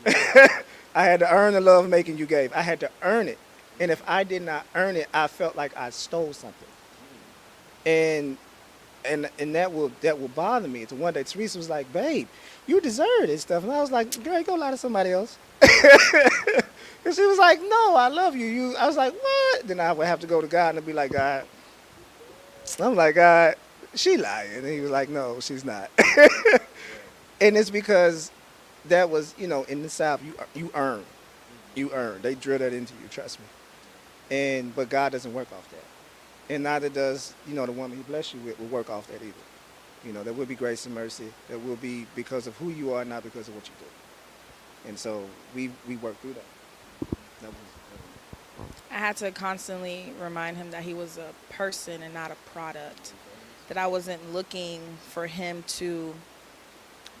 I had to earn the love making you gave. I had to earn it. And if I did not earn it, I felt like I stole something. And that will bother me. So one day Teresa was like, babe, you deserve it and stuff. And I was like, girl, go lie to somebody else. And she was like, no, I love you. I was like, what? Then I would have to go to God and be like, God. I'm like, God, she lying. And he was like, no, she's not. And it's because that was, in the South, you earn. You earn. They drill that into you, trust me. But God doesn't work off that. And neither does, the woman he blessed you with will work off that either. There will be grace and mercy. There will be because of who you are, not because of what you do. And so we work through that. That was
I had to constantly remind him that he was a person and not a product. That I wasn't looking for him to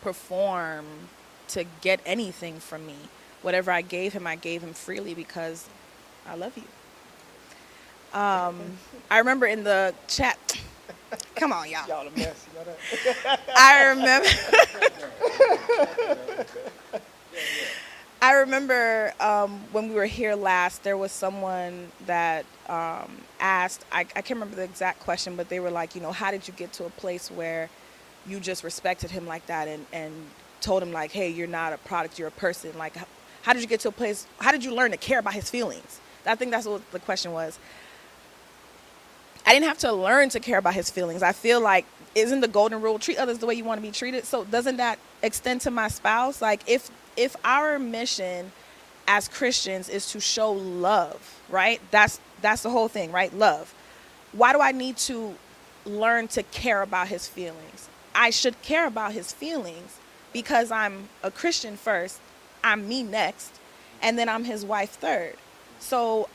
perform to get anything from me. Whatever I gave him freely because I love you. I remember in the chat. Come on, y'all.
y'all a mess. You know that?
I remember. I remember when we were here last, there was someone that asked, I can't remember the exact question, but they were like, how did you get to a place where you just respected him like that and told him like, hey, you're not a product, you're a person. Like, how did you get to a place, how did you learn to care about his feelings? I think that's what the question was. I didn't have to learn to care about his feelings. I feel like, isn't the golden rule, treat others the way you want to be treated? So doesn't that extend to my spouse? Like if our mission as Christians is to show love, right? That's the whole thing, right? Love. Why do I need to learn to care about his feelings? I should care about his feelings because I'm a Christian first, I'm me next, and then I'm his wife third. So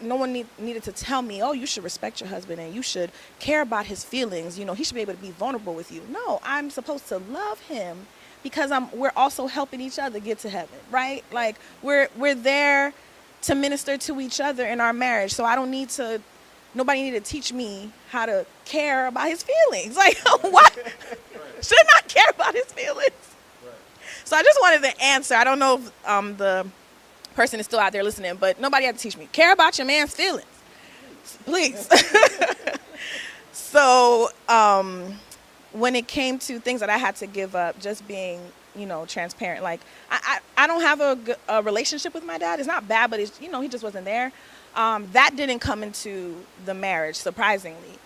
no one needed to tell me, oh, you should respect your husband and you should care about his feelings. He should be able to be vulnerable with you. No, I'm supposed to love him because we're also helping each other get to heaven, right? Like we're there to minister to each other in our marriage. So nobody needed to teach me how to care about his feelings. Like what? Should not care about his feelings. So I just wanted to answer. I don't know if the person is still out there listening, but nobody had to teach me. Care about your man's feelings, please. So when it came to things that I had to give up, just being, transparent. Like I don't have a relationship with my dad. It's not bad, but it's, he just wasn't there. That didn't come into the marriage, surprisingly.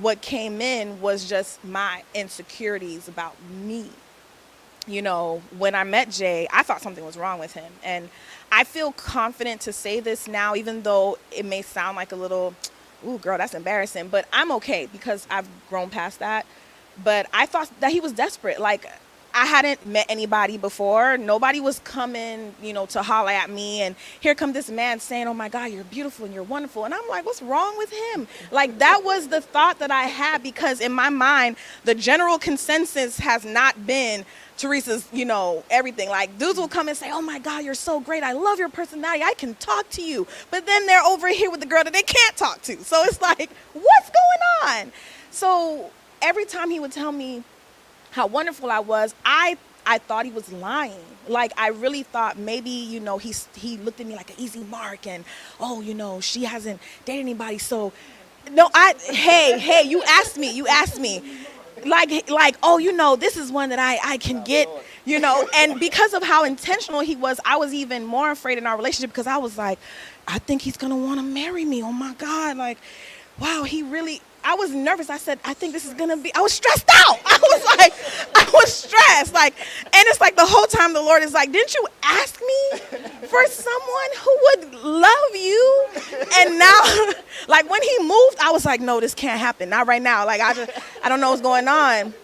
What came in was just my insecurities about me. When I met Jay, I thought something was wrong with him. And I feel confident to say this now, even though it may sound like a little, ooh, girl, that's embarrassing. But I'm okay because I've grown past that. But I thought that he was desperate. Like, I hadn't met anybody before. Nobody was coming, to holler at me. And here come this man saying, oh, my God, you're beautiful and you're wonderful. And I'm like, what's wrong with him? Like, that was the thought that I had because in my mind, the general consensus has not been Teresa's, everything. Like, dudes will come and say, oh, my God, you're so great. I love your personality. I can talk to you. But then they're over here with the girl that they can't talk to. So it's like, what's going on? So every time he would tell me how wonderful I was, I thought he was lying. Like, I really thought maybe, he looked at me like an easy mark and, oh, she hasn't dated anybody. So, no, hey, you asked me. Like, oh, this is one that I can get, and because of how intentional he was, I was even more afraid in our relationship because I was like, I think he's going to want to marry me. Oh my God. Like, wow, I was nervous. I said, I think this is going to be, I was stressed out. I was stressed. Like, and it's like the whole time the Lord is like, didn't you ask me for someone who would love you? And now, like when he moved, I was like, no, this can't happen. Not right now. Like, I don't know what's going on.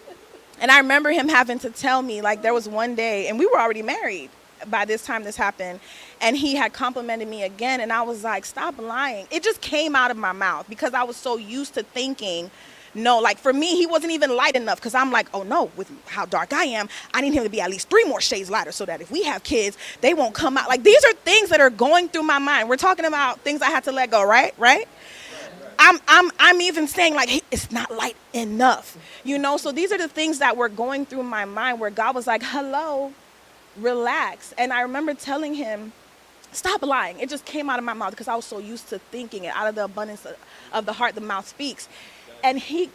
And I remember him having to tell me, like, there was one day, and we were already married by this time this happened, and he had complimented me again, and I was like, stop lying. It just came out of my mouth because I was so used to thinking, no, like for me, he wasn't even light enough because I'm like, oh no, with how dark I am, I need him to be at least 3 more shades lighter so that if we have kids, they won't come out. Like, these are things that are going through my mind. We're talking about things I had to let go, right? I'm even saying like, hey, it's not light enough, So these are the things that were going through my mind where God was like, hello, relax. And I remember telling him, stop lying. It just came out of my mouth because I was so used to thinking it. Out of the abundance of the heart, the mouth speaks. And he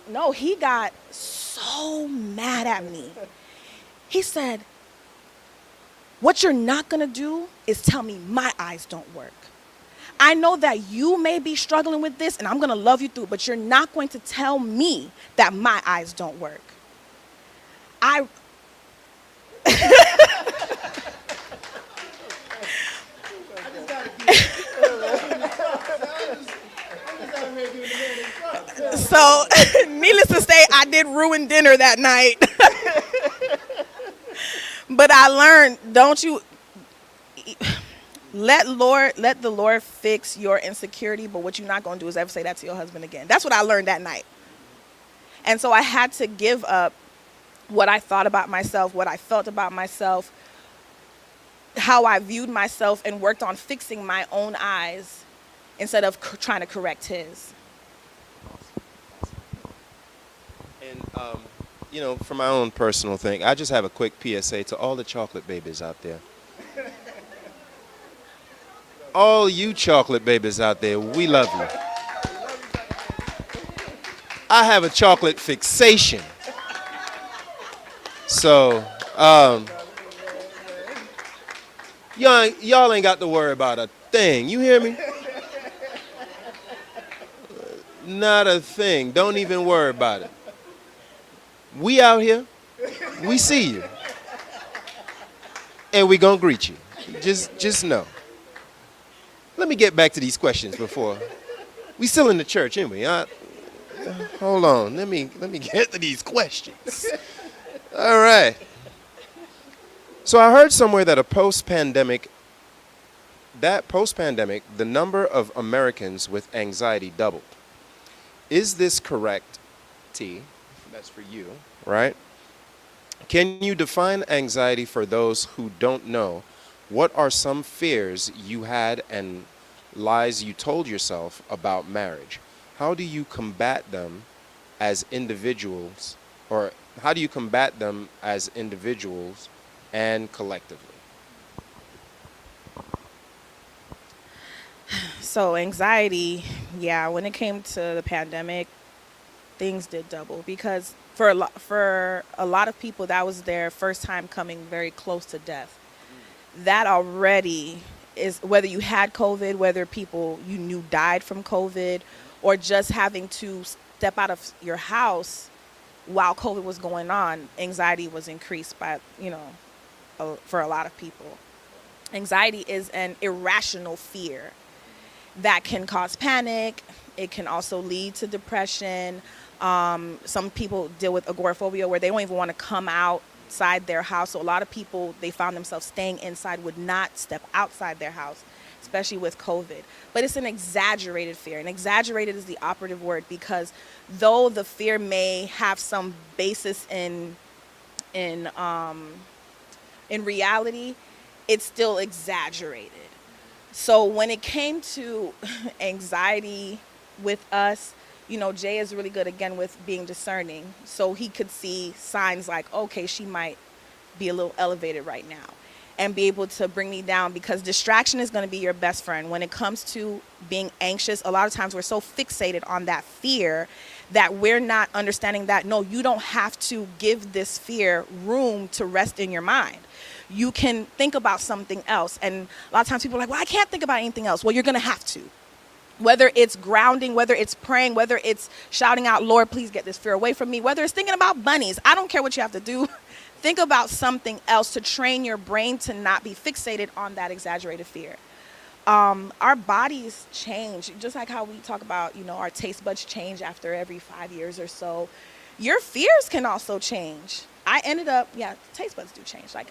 got so mad at me. He said, what you're not going to do is tell me my eyes don't work. I know that you may be struggling with this and I'm going to love you through, but you're not going to tell me that my eyes don't work. So, needless to say, I did ruin dinner that night. But I learned, don't you let the Lord fix your insecurity, but what you're not going to do is ever say that to your husband again. That's what I learned that night. And so I had to give up what I thought about myself, what I felt about myself, how I viewed myself, and worked on fixing my own eyes instead of trying to correct his.
And, for my own personal thing, I just have a quick PSA to all the chocolate babies out there. All you chocolate babies out there, we love you. I have a chocolate fixation. So, y'all ain't got to worry about a thing. You hear me? Not a thing. Don't even worry about it. We out here. We see you. And we gonna greet you. Just know. Let me get back to these questions before. We still in the church, ain't we? Hold on. Let me get to these questions. All right. So I heard somewhere that post-pandemic, the number of Americans with anxiety doubled. Is this correct, T? That's for you, right? Can you define anxiety for those who don't know? What are some fears you had and lies you told yourself about marriage? How do you combat them as individuals, or how do you combat them as individuals and collectively?
So anxiety, yeah, when it came to the pandemic, things did double because for a lot of people that was their first time coming very close to death. That already is, whether you had COVID, whether people you knew died from COVID, or just having to step out of your house while COVID was going on, anxiety was increased by, for a lot of people. Anxiety is an irrational fear that can cause panic. It can also lead to depression. Some people deal with agoraphobia where they don't even want to come outside their house. So a lot of people, they found themselves staying inside, would not step outside their house, especially with COVID. But it's an exaggerated fear. And exaggerated is the operative word, because though the fear may have some basis in reality, it's still exaggerated. So when it came to anxiety with us, Jay is really good, again, with being discerning. So he could see signs like, okay, she might be a little elevated right now, and be able to bring me down, because distraction is going to be your best friend. When it comes to being anxious, a lot of times we're so fixated on that fear that we're not understanding that, no, you don't have to give this fear room to rest in your mind. You can think about something else. And a lot of times people are like, well, I can't think about anything else. Well, you're going to have to. Whether it's grounding, whether it's praying, whether it's shouting out, Lord, please get this fear away from me, whether it's thinking about bunnies, I don't care what you have to do. Think about something else to train your brain to not be fixated on that exaggerated fear. Our bodies change, just like how we talk about, our taste buds change after every 5 years or so. Your fears can also change. I ended up, taste buds do change. Like,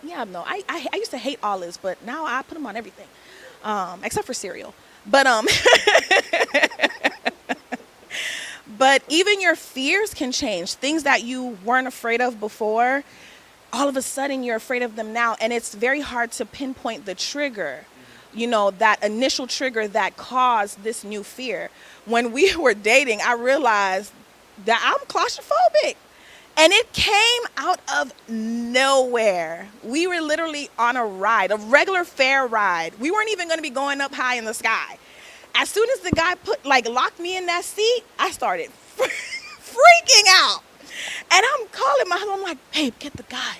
I used to hate olives, but now I put them on everything, except for cereal. But but even your fears can change. Things that you weren't afraid of before, all of a sudden you're afraid of them now. And it's very hard to pinpoint the trigger, that initial trigger that caused this new fear. When we were dating, I realized that I'm claustrophobic. And it came out of nowhere. We were literally on a ride, a regular fair ride. We weren't even going to be going up high in the sky. As soon as the guy locked me in that seat, I started freaking out. And I'm calling my husband. I'm like, babe, get the guy.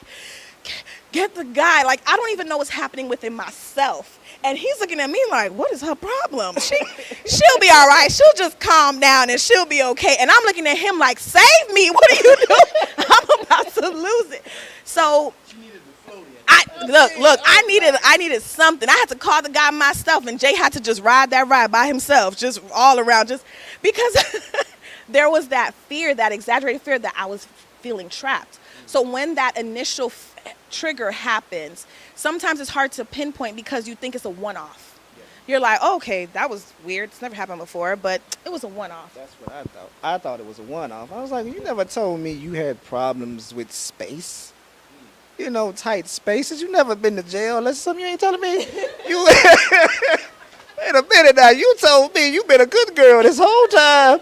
Get the guy. Like, I don't even know what's happening within myself. And he's looking at me like, what is her problem? She'll be all right. She'll just calm down and she'll be okay. And I'm looking at him like, save me. What are you doing? I'm about to lose it. So Look, I needed something. I had to call the guy myself, and Jay had to just ride that ride by himself, just all around, just because there was that fear, that exaggerated fear that I was feeling trapped. So when that initial trigger happens, sometimes it's hard to pinpoint because you think it's a one-off. You're like, oh, okay, that was weird. It's never happened before, but it was a one-off.
That's what I thought. I thought it was a one-off. I was like, you never told me you had problems with space. You know, tight spaces. You never been to jail. That's something you ain't telling me. You wait a minute now. You told me you been a good girl this whole time,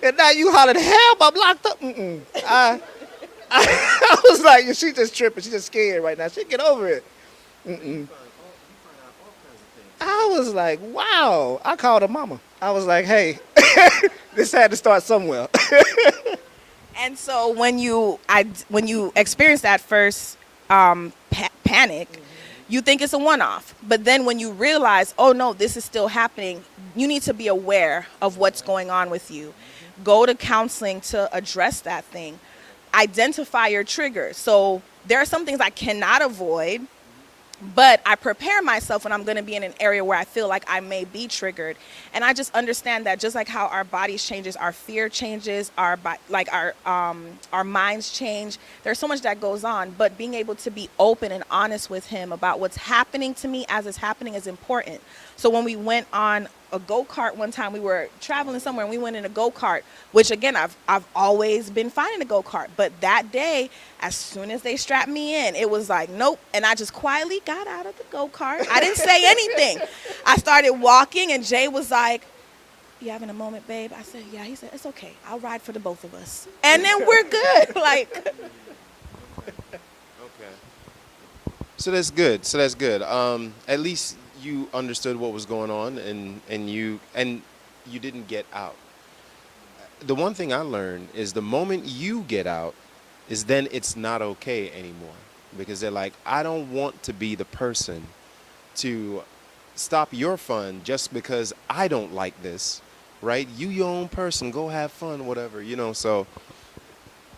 and now you hollered, "Help! I'm locked up." I was like, she just tripping. She just scared right now. She get over it. I was like, wow. I called her mama. I was like, hey, this had to start somewhere.
And so when you experience that first panic, you think it's a one-off. But then when you realize, oh no, this is still happening, you need to be aware of what's going on with you. Go to counseling to address that thing. Identify your triggers. So there are some things I cannot avoid, but I prepare myself when I'm going to be in an area where I feel like I may be triggered. And I just understand that just like how our bodies changes, our fear changes, our minds change. There's so much that goes on, but being able to be open and honest with him about what's happening to me as it's happening is important. So when we went on a go-kart one time, we were traveling somewhere and we went in a go-kart, which again, I've always been fine in a go-kart. But that day, as soon as they strapped me in, it was like, nope. And I just quietly got out of the go-kart. I didn't say anything. I started walking and Jay was like, you having a moment, babe? I said, yeah. He said, it's okay. I'll ride for the both of us. And then we're good. Like.
Okay. So that's good. At least you understood what was going on, and you didn't get out. The one thing I learned is the moment you get out is then it's not okay anymore, because they're like, I don't want to be the person to stop your fun just because I don't like this, right? You your own person, go have fun, whatever, so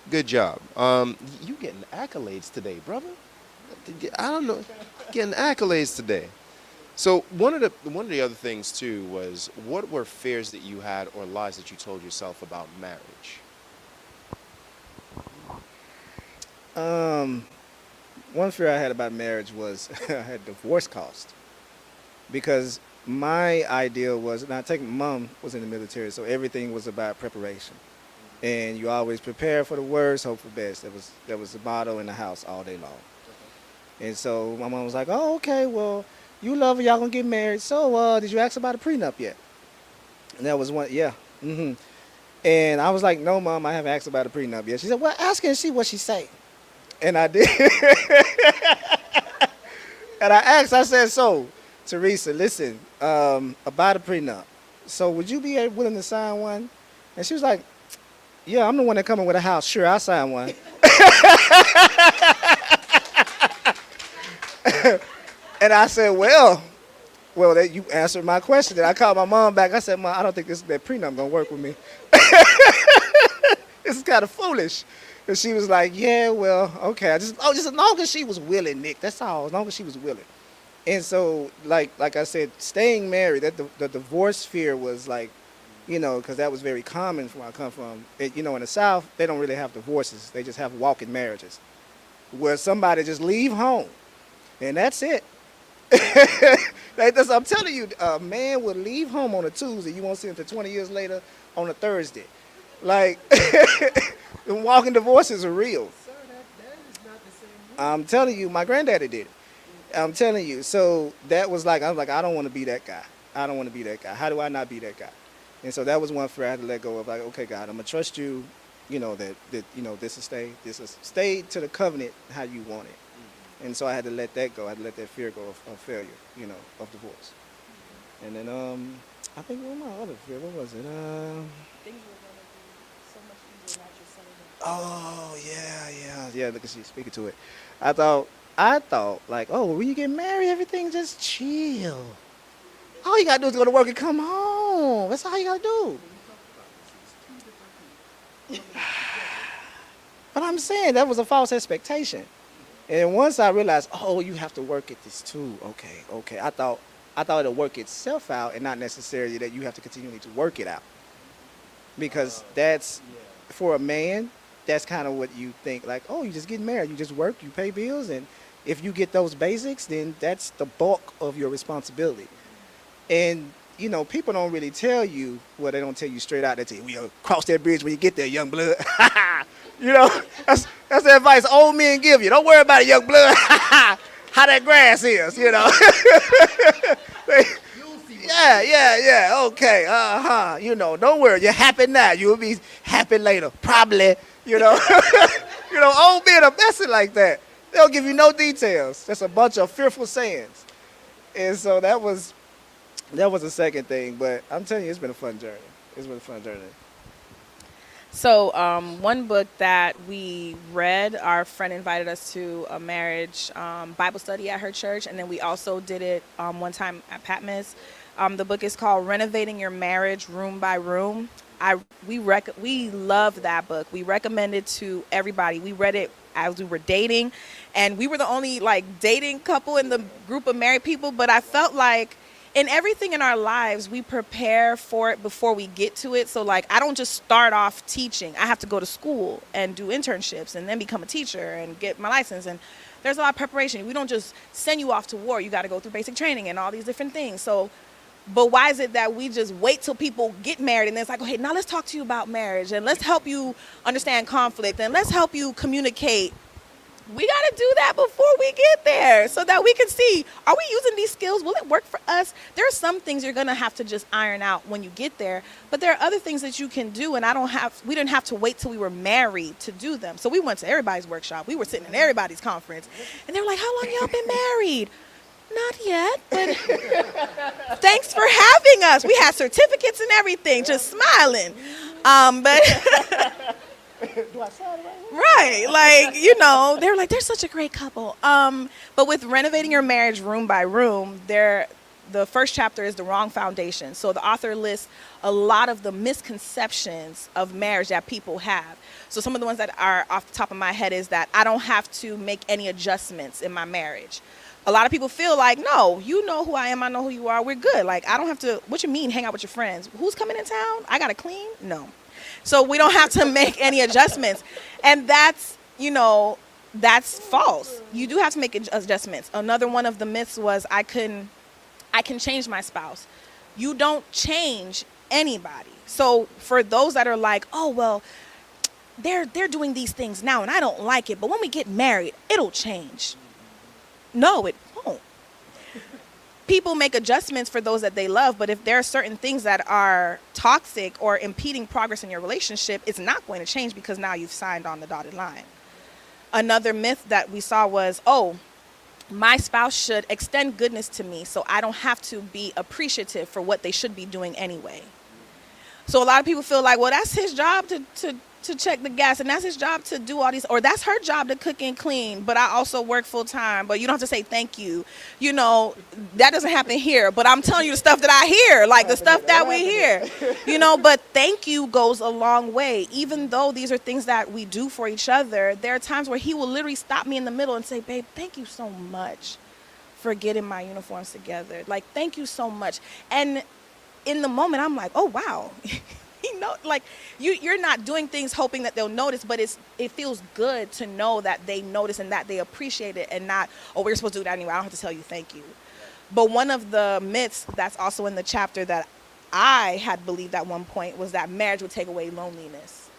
good job. You getting accolades today, brother. I don't know, getting accolades today. So one of the other things too was, what were fears that you had or lies that you told yourself about marriage?
One fear I had about marriage was I had divorce cost, because my idea was, and I think mom was in the military, so everything was about preparation, and you always prepare for the worst, hope for the best. That was the motto in the house all day long. And so my mom was like, "Oh, okay, well, you love her, y'all gonna get married. So, did you ask about a prenup yet?" And that was one, yeah. And I was like, "No, mom, I haven't asked about a prenup yet." She said, "Well, ask her and see what she say." And I did. And I asked, I said, "So, Teresa, listen, about a prenup. So, would you be willing to sign one?" And she was like, "Yeah, I'm the one that coming with a house. Sure, I'll sign one." And I said, well, you answered my question. And I called my mom back. I said, "Mom, I don't think that prenup gonna work with me. This is kind of foolish." And she was like, "Yeah, well, okay. Just as long as she was willing, Nick. That's all. As long as she was willing." And so, like I said, staying married, the divorce fear was like, because that was very common from where I come from. In the South, they don't really have divorces. They just have walking marriages, where somebody just leave home, and that's it. I'm telling you, a man would leave home on a Tuesday. You won't see him until 20 years later on a Thursday. Like, the walking divorces are real.
Sir, that is not the same.
I'm telling you, my granddaddy did it. I'm telling you. So that was like, I was like, I don't want to be that guy. I don't want to be that guy. How do I not be that guy? And so that was one fear I had to let go of. Like, okay, God, I'm gonna trust you. That this will stay to the covenant how you want it. And so I had to let that go. I had to let that fear go of failure, of divorce. And then I think what was my other fear? What was it?
Things were going to be so much easier without your son.
Oh yeah. Look at she speaking to it. I thought like, oh, when you get married, everything just chill. All you gotta do is go to work and come home. That's all you gotta do. But I'm saying that was a false expectation. And once I realized, oh, you have to work at this too. Okay, okay. I thought it'll work itself out, and not necessarily that you have to continually to work it out, because that's for a man. That's kind of what you think. Like, oh, you just get married, you just work, you pay bills, and if you get those basics, then that's the bulk of your responsibility. And people don't really tell you. Well, they don't tell you straight out. They tell you, cross that bridge when you get there, young blood. you know, that's the advice old men give you. Don't worry about it, young blood. How that grass is, yeah. Okay, don't worry. You're happy now. You'll be happy later, probably. Old men are messy like that. They'll give you no details. That's a bunch of fearful sayings. And so that was the second thing. But I'm telling you, it's been a fun journey. It's been a fun journey.
So one book that we read, our friend invited us to a marriage Bible study at her church, and then we also did it one time at Patmos. The book is called Renovating Your Marriage Room by Room. We love that book. We recommend it to everybody. We read it as we were dating, and we were the only dating couple in the group of married people, but I felt like in everything in our lives, we prepare for it before we get to it. So I don't just start off teaching. I have to go to school and do internships and then become a teacher and get my license. And there's a lot of preparation. We don't just send you off to war. You got to go through basic training and all these different things. So, but why is it that we just wait till people get married and then it's like, okay, now let's talk to you about marriage and let's help you understand conflict and let's help you communicate. We got to do that before we get there so that we can see, are we using these skills? Will it work for us? There are some things you're going to have to just iron out when you get there, but there are other things that you can do, and we didn't have to wait till we were married to do them. So we went to everybody's workshop. We were sitting in everybody's conference, and they were like, how long y'all been married? Not yet, but thanks for having us. We had certificates and everything, just smiling. But
Do I sound right?
Right. They're like, they're such a great couple. But with Renovating Your Marriage Room by Room, the first chapter is the wrong foundation. So the author lists a lot of the misconceptions of marriage that people have. So some of the ones that are off the top of my head is that I don't have to make any adjustments in my marriage. A lot of people feel like, no, you know who I am, I know who you are, we're good. I don't have to, what you mean, hang out with your friends? Who's coming in town? I got to clean? No. So we don't have to make any adjustments. And that's false. You do have to make adjustments. Another one of the myths was I can change my spouse. You don't change anybody. So for those that are like, oh, well, they're doing these things now and I don't like it, but when we get married, it'll change. No, it won't. People make adjustments for those that they love, but if there are certain things that are toxic or impeding progress in your relationship, it's not going to change because now you've signed on the dotted line. Another myth that we saw was, oh, my spouse should extend goodness to me so I don't have to be appreciative for what they should be doing anyway. So a lot of people feel like, well, that's his job to check the gas, and that's his job to do all these, or that's her job to cook and clean, but I also work full time, but you don't have to say thank you. That doesn't happen here, but I'm telling you the stuff that I hear, the stuff that we hear, but thank you goes a long way. Even though these are things that we do for each other, there are times where he will literally stop me in the middle and say, babe, thank you so much for getting my uniforms together. Thank you so much. And in the moment, I'm like, oh, wow. You're not doing things hoping that they'll notice, but it feels good to know that they notice and that they appreciate it and not, oh, we're supposed to do that anyway. I don't have to tell you thank you. But one of the myths that's also in the chapter that I had believed at one point was that marriage would take away loneliness.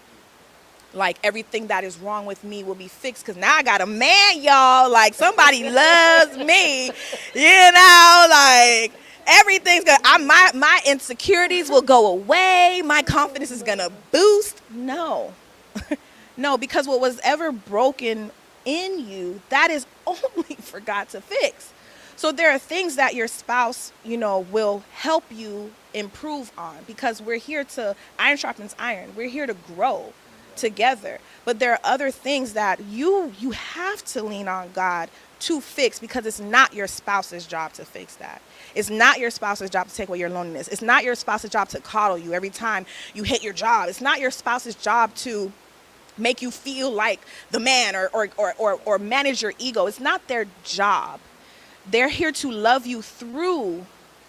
Everything that is wrong with me will be fixed because now I got a man, y'all. Somebody loves me, everything's good. My insecurities will go away. My confidence is going to boost. No. No, because what was ever broken in you, that is only for God to fix. So there are things that your spouse, will help you improve on because we're here to, iron sharpens iron. We're here to grow together. But there are other things that you have to lean on God to fix because it's not your spouse's job to fix that. It's not your spouse's job to take away your loneliness. It's not your spouse's job to coddle you every time you hit your job. It's not your spouse's job to make you feel like the man or manage your ego. It's not their job. They're here to love you through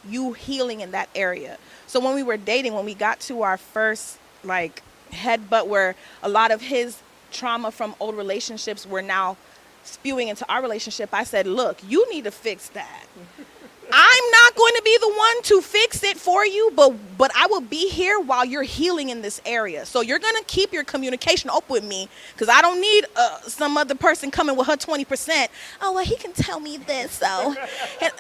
you healing in that area. So when we were dating, when we got to our first like headbutt where a lot of his trauma from old relationships were now spewing into our relationship, I said, look, you need to fix that. I'm not going to be the one to fix it for you, but I will be here while you're healing in this area. So you're going to keep your communication open with me, because I don't need some other person coming with her 20%. Oh, well, he can tell me this, so.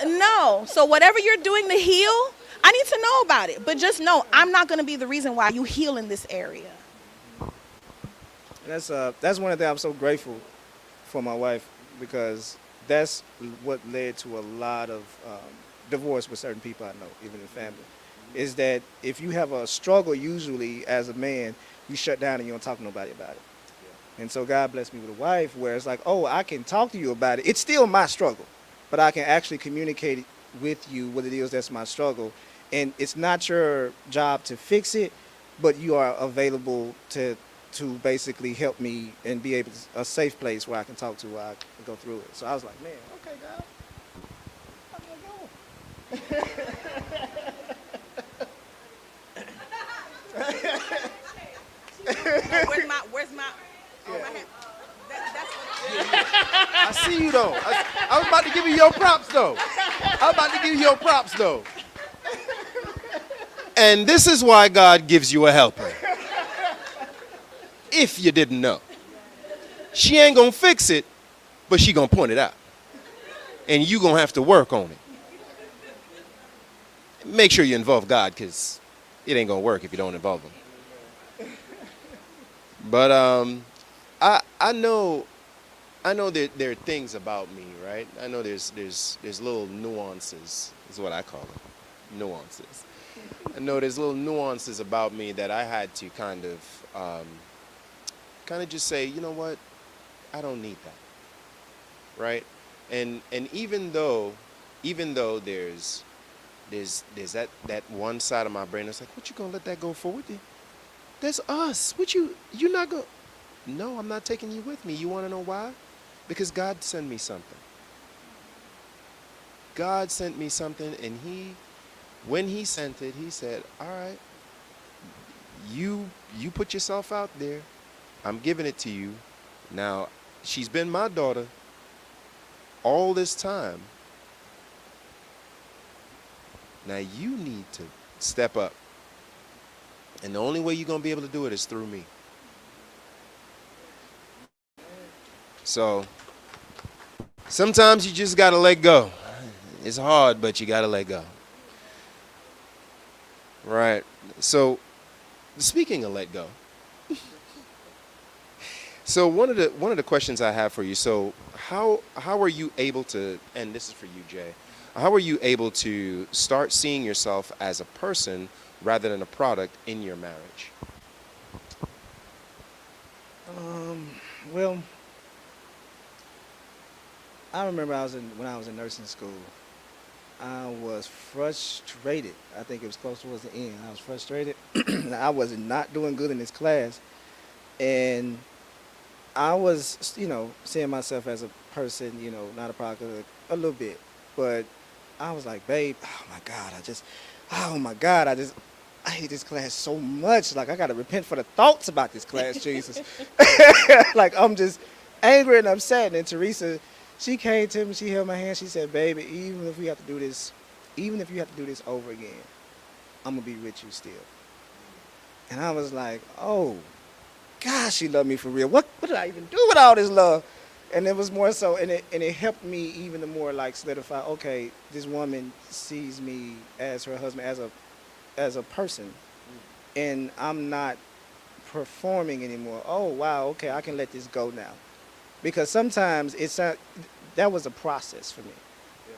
No. So whatever you're doing to heal, I need to know about it. But just know, I'm not going to be the reason why you heal in this area.
That's one of the things I'm so grateful for my wife, because that's what led to a lot of divorce with certain people I know, even in family, is that if you have a struggle, usually as a man, you shut down and you don't talk to nobody about it. Yeah. And so God blessed me with a wife where it's like, oh, I can talk to you about it. It's still my struggle, but I can actually communicate with you what it is that's my struggle. And it's not your job to fix it, but you are available to basically help me and be able to, a safe place where I can talk to, where I can go through it. So I was like, man, okay, God, how do I go?
Where's my oh, my hand. That's what
I see you though. I was about to give you your props though. And this is why God gives you a helper. If you didn't know. She ain't gonna fix it, but she gonna point it out. And you gonna have to work on it. Make sure you involve God, because it ain't gonna work if you don't involve him. But I know there are things about me, right? I know there's little nuances, is what I call them. Nuances. I know there's little nuances about me that I had to kind of just say, you know what, I don't need that, right? And even though there's that one side of my brain that's like, what you gonna let that go for? That's us. You're not gonna? No, I'm not taking you with me. You want to know why? Because God sent me something. God sent me something, and when he sent it, he said, all right, you put yourself out there. I'm giving it to you. Now, she's been my daughter all this time. Now you need to step up. And the only way you're going to be able to do it is through me. So, sometimes you just got to let go. It's hard, but you got to let go. Right. So, speaking of let go. So one of the questions I have for you, so how are you able to, and this is for you, Jay, how are you able to start seeing yourself as a person rather than a product in your marriage?
Well, I remember when I was in nursing school, I was frustrated. I think it was close towards the end. I was frustrated. I was not doing good in this class, and I was, seeing myself as a person, not a product of a little bit. But I was like, babe, oh my God, I hate this class so much. Like, I got to repent for the thoughts about this class, Jesus. Like, I'm just angry and upset. And Teresa, she came to me, she held my hand, she said, baby, even if you have to do this over again, I'm going to be with you still. And I was like, oh, God, she loved me for real. What did I even do with all this love? And it was more so, and it helped me even more like solidify, okay, this woman sees me as her husband, as a person, and I'm not performing anymore. Oh, wow, okay, I can let this go now. Because sometimes that was a process for me.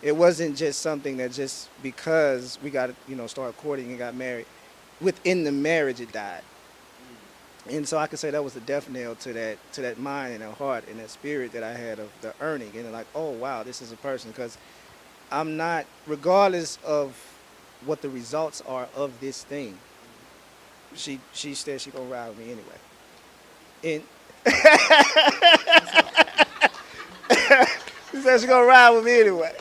It wasn't just something that just because we got, started courting and got married, within the marriage it died. And so I could say that was the death knell to that mind and that heart and that spirit that I had of the earning. And like, oh, wow, this is a person. Because I'm not, regardless of what the results are of this thing, she said she going to ride with me anyway. She said she's going to ride with me anyway.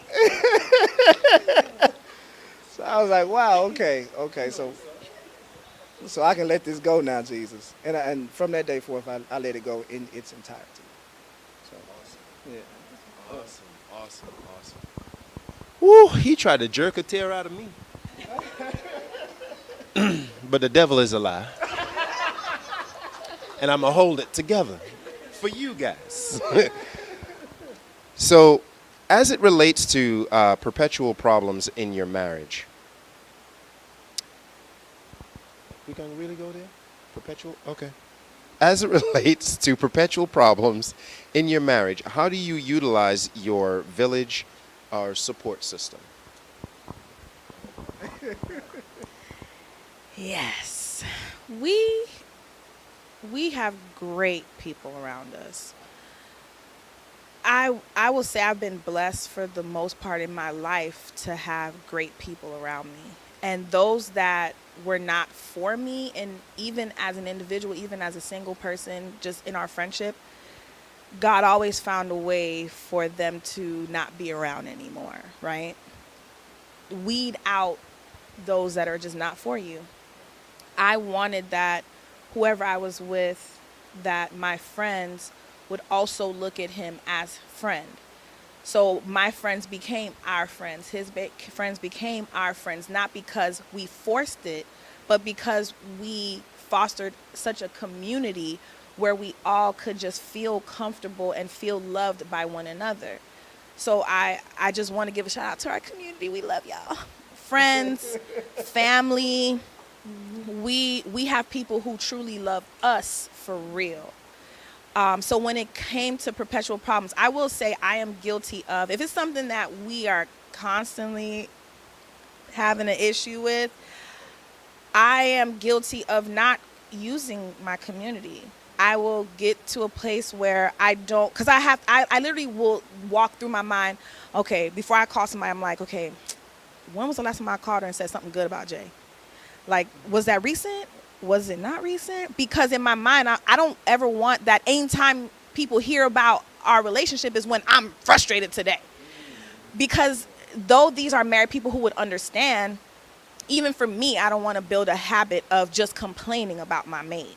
So I was like, wow, okay. So I can let this go now, Jesus. And from that day forth, I let it go in its entirety. So, yeah.
Awesome. Woo, he tried to jerk a tear out of me. But the devil is a lie. And I'm going to hold it together for you guys. So, as it relates to perpetual problems in your marriage, we going to really go there? Perpetual? Okay. As it relates to perpetual problems in your marriage, how do you utilize your village or support system?
Yes. We have great people around us. I will say I've been blessed for the most part in my life to have great people around me. And those that were not for me, and even as an individual, even as a single person, just in our friendship, God always found a way for them to not be around anymore, right? Weed out those that are just not for you. I wanted that whoever I was with, that my friends would also look at him as friend. So my friends became our friends. His friends became our friends, not because we forced it, but because we fostered such a community where we all could just feel comfortable and feel loved by one another. So I just want to give a shout out to our community. We love y'all. Friends, family. We have people who truly love us for real. So when it came to perpetual problems, I will say I am guilty of, if it's something that we are constantly having an issue with, I am guilty of not using my community. I will get to a place where I don't, because I literally will walk through my mind, okay, before I call somebody, I'm like, okay, when was the last time I called her and said something good about Jay? Like, was that recent? Was it not recent? Because in my mind, I don't ever want that anytime people hear about our relationship is when I'm frustrated today. Because though these are married people who would understand, even for me, I don't want to build a habit of just complaining about my mate.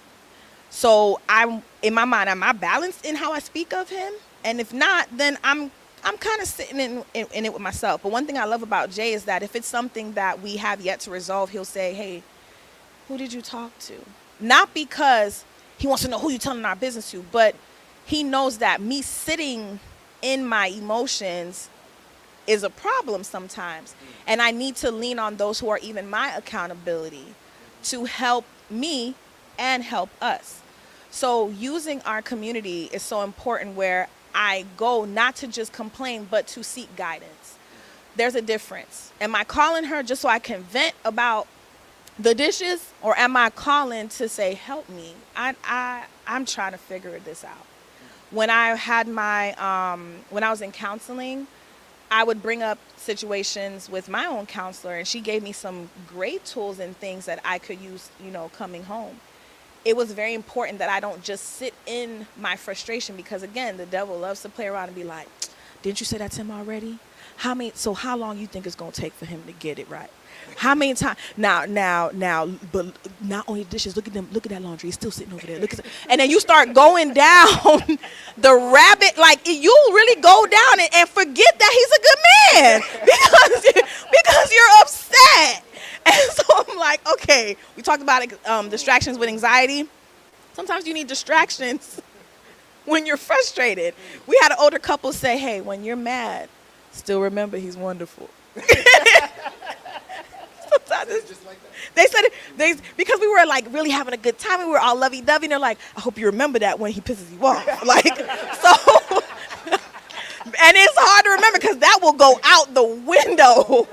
So I'm, in my mind, am I balanced in how I speak of him? And if not, then I'm kind of sitting in it with myself. But one thing I love about Jay is that if it's something that we have yet to resolve, he'll say, hey, who did you talk to? Not because he wants to know who you're telling our business to, but he knows that me sitting in my emotions is a problem sometimes. And I need to lean on those who are even my accountability to help me and help us. So using our community is so important, where I go not to just complain, but to seek guidance. There's a difference. Am I calling her just so I can vent about the dishes, or am I calling to say, help me? I'm trying to figure this out. When I had when I was in counseling, I would bring up situations with my own counselor, and she gave me some great tools and things that I could use, coming home. It was very important that I don't just sit in my frustration, because again, the devil loves to play around and be like, didn't you say that to him already? So how long you think it's going to take for him to get it right? How many times? Now, but not only dishes, look at them, look at that laundry, it's still sitting over there. And then you start going down the rabbit, like you really go down and forget that he's a good man because you're upset. And so I'm like, okay, we talked about distractions with anxiety. Sometimes you need distractions when you're frustrated. We had an older couple say, hey, when you're mad, still remember he's wonderful. Sometimes it's just like that. They said it because we were like really having a good time, and we were all lovey-dovey, and they're like, I hope you remember that when he pisses you off. Like, so, and it's hard to remember because that will go out the window,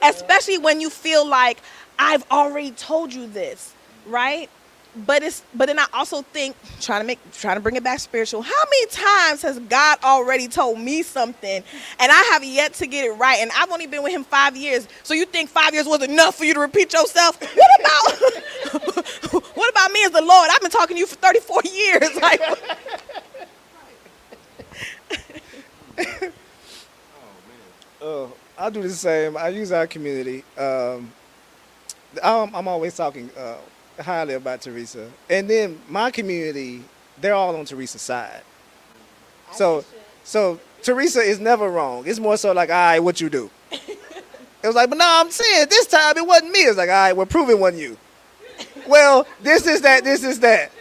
especially when you feel like I've already told you this, right? But then I also think, trying to bring it back spiritual, how many times has God already told me something and I have yet to get it right? And I've only been with him 5 years. So you think 5 years was enough for you to repeat yourself? What about me as the Lord? I've been talking to you for 34 years. Like,
I'll do the same. I use our community. I'm always talking highly about Teresa, and then my community, they're all on Teresa's side. So, so Teresa is never wrong. It's more so like, all right, what you do? It was like, but no, I'm saying this time it wasn't me. It's like, all right, well, prove it wasn't you. Well, this is that, this is that.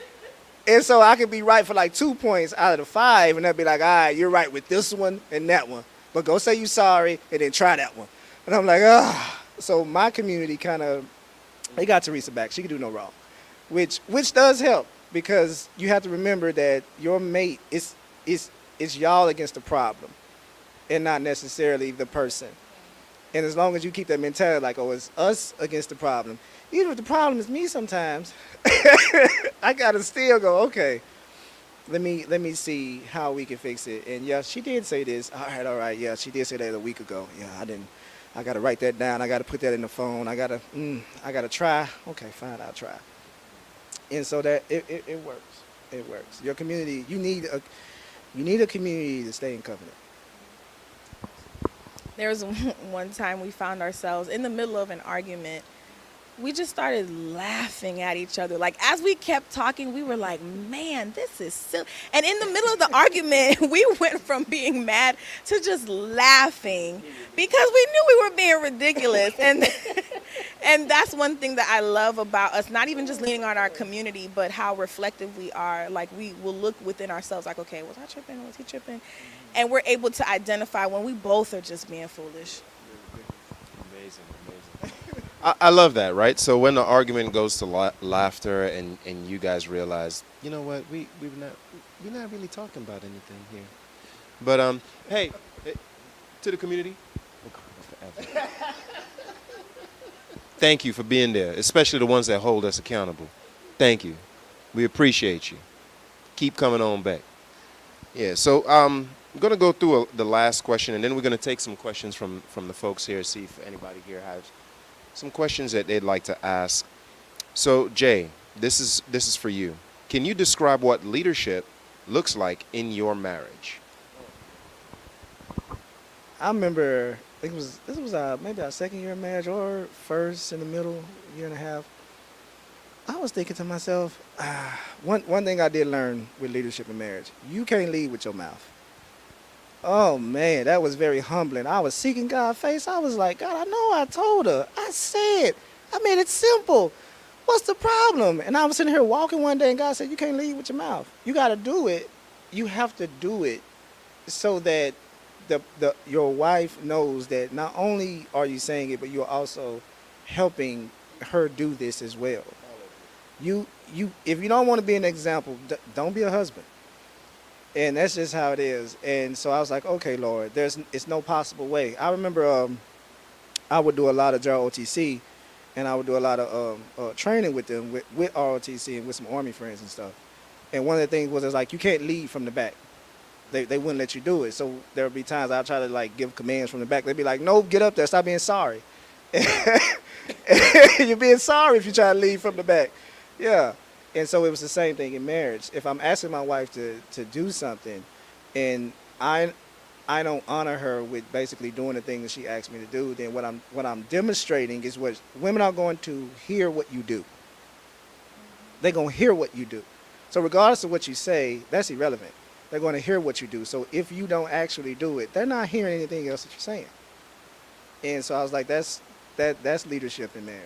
And so I could be right for like 2 points out of the 5, and they'll be like, all right, you're right with this one and that one. But go say you sorry and then try that one. And I'm like, ah. So my community kind of, they got Teresa back. She can do no wrong, which does help because you have to remember that your mate is y'all against the problem and not necessarily the person. And as long as you keep that mentality like, oh, it's us against the problem, even if the problem is me sometimes, I gotta still go, okay, let me see how we can fix it. And yeah, she did say this. All right, yeah, she did say that a week ago. Yeah, I gotta write that down. I gotta put that in the phone. I gotta try. Okay, fine, I'll try. And so that it works. It works. Your community, you need a community to stay in covenant.
There was one time we found ourselves in the middle of an argument. We just started laughing at each other. Like, as we kept talking, we were like, man, this is silly. And in the middle of the argument, we went from being mad to just laughing because we knew we were being ridiculous. And that's one thing that I love about us, not even just leaning on our community, but how reflective we are. Like, we will look within ourselves like, okay, was I tripping or was he tripping? And we're able to identify when we both are just being foolish.
Amazing. I love that, right? So when the argument goes to laughter and you guys realize, you know what, we're not really talking about anything here. But hey, to the community, thank you for being there, especially the ones that hold us accountable. Thank you. We appreciate you. Keep coming on back. Yeah, so I'm going to go through the last question, and then we're going to take some questions from the folks here, see if anybody here has some questions that they'd like to ask. So, Jay, this is for you. Can you describe what leadership looks like in your marriage?
I remember, I think this was maybe our second year of marriage or first in the middle, year and a half. I was thinking to myself, one thing I did learn with leadership in marriage, you can't lead with your mouth. Oh, man, that was very humbling. I was seeking God's face. I was like, God, I know I told her. I said, I made it simple. What's the problem? And I was sitting here walking one day, and God said, you can't lead with your mouth. You got to do it. You have to do it so that your wife knows that not only are you saying it, but you're also helping her do this as well. If you don't want to be an example, don't be a husband. And that's just how it is. And so I was like, okay, Lord, it's no possible way. I remember I would do a lot of JROTC, and I would do a lot of training with them, with ROTC and with some Army friends and stuff. And one of the things was, it's like, you can't lead from the back. They wouldn't let you do it. So there would be times I'd try to like give commands from the back. They'd be like, no, get up there, stop being sorry. You're being sorry if you try to lead from the back. Yeah. And so it was the same thing in marriage. If I'm asking my wife to do something and I don't honor her with basically doing the thing that she asked me to do, then what I'm demonstrating is what women are going to hear what you do. They're going to hear what you do. So regardless of what you say, that's irrelevant. They're going to hear what you do. So if you don't actually do it, they're not hearing anything else that you're saying. And so I was like, that's leadership in marriage.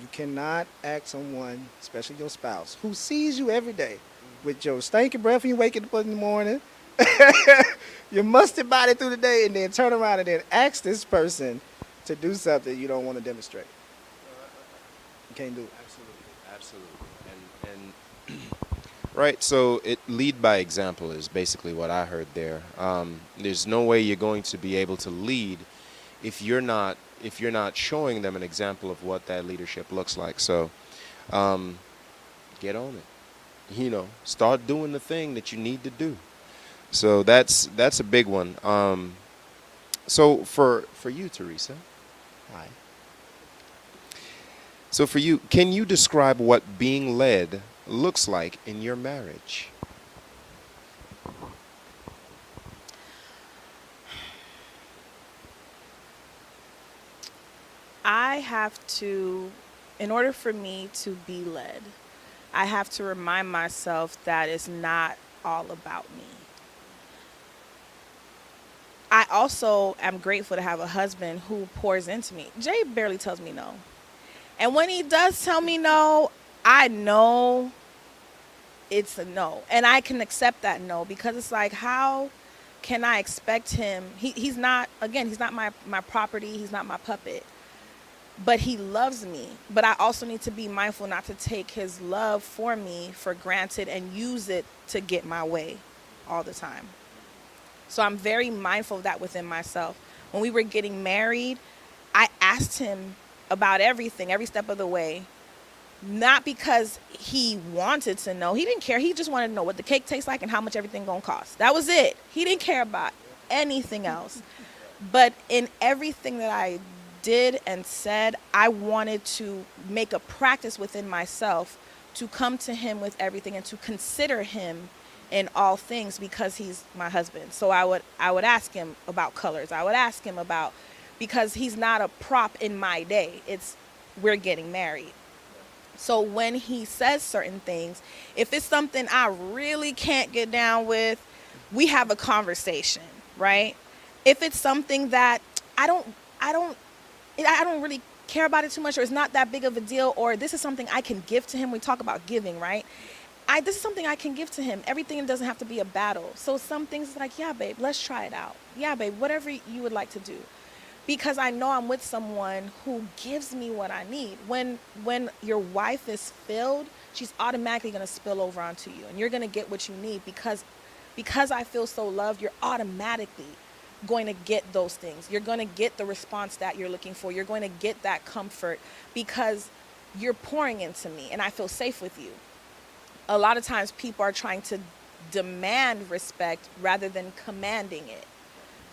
You cannot ask someone, especially your spouse, who sees you every day with your stinking breath when you wake up in the morning, your musty body through the day, and then turn around and then ask this person to do something you don't want to demonstrate. You can't do it.
Absolutely. And right, so lead by example is basically what I heard there. There's no way you're going to be able to lead if you're not showing them an example of what that leadership looks like. So get on it. Start doing the thing that you need to do. So that's a big one. So for you, Teresa. Hi. So for you, can you describe what being led looks like in your marriage?
I have to, in order for me to be led, I have to remind myself that it's not all about me. I also am grateful to have a husband who pours into me. Jay barely tells me no. And when he does tell me no, I know it's a no. And I can accept that no because it's like, how can I expect him? He's not, again, he's not my property. He's not my puppet. But he loves me. But I also need to be mindful not to take his love for me for granted and use it to get my way all the time. So I'm very mindful of that within myself. When we were getting married, I asked him about everything, every step of the way. Not because he wanted to know. He didn't care. He just wanted to know what the cake tastes like and how much everything gonna cost. That was it. He didn't care about anything else. But in everything that I did and said, I wanted to make a practice within myself to come to him with everything and to consider him in all things because he's my husband. So I would ask him about colors. I would ask him about, because he's not a prop in my day. It's, we're getting married. So when he says certain things, if it's something I really can't get down with, we have a conversation, right? If it's something that I don't really care about it too much, or it's not that big of a deal, or this is something I can give to him. We talk about giving, right? This is something I can give to him. Everything doesn't have to be a battle. So some things like, yeah, babe, let's try it out. Yeah, babe, whatever you would like to do. Because I know I'm with someone who gives me what I need. When your wife is filled, she's automatically going to spill over onto you. And you're going to get what you need because I feel so loved, you're automatically going to get those things. You're going to get the response that you're looking for. You're going to get that comfort because you're pouring into me and I feel safe with you. A lot of times people are trying to demand respect rather than commanding it.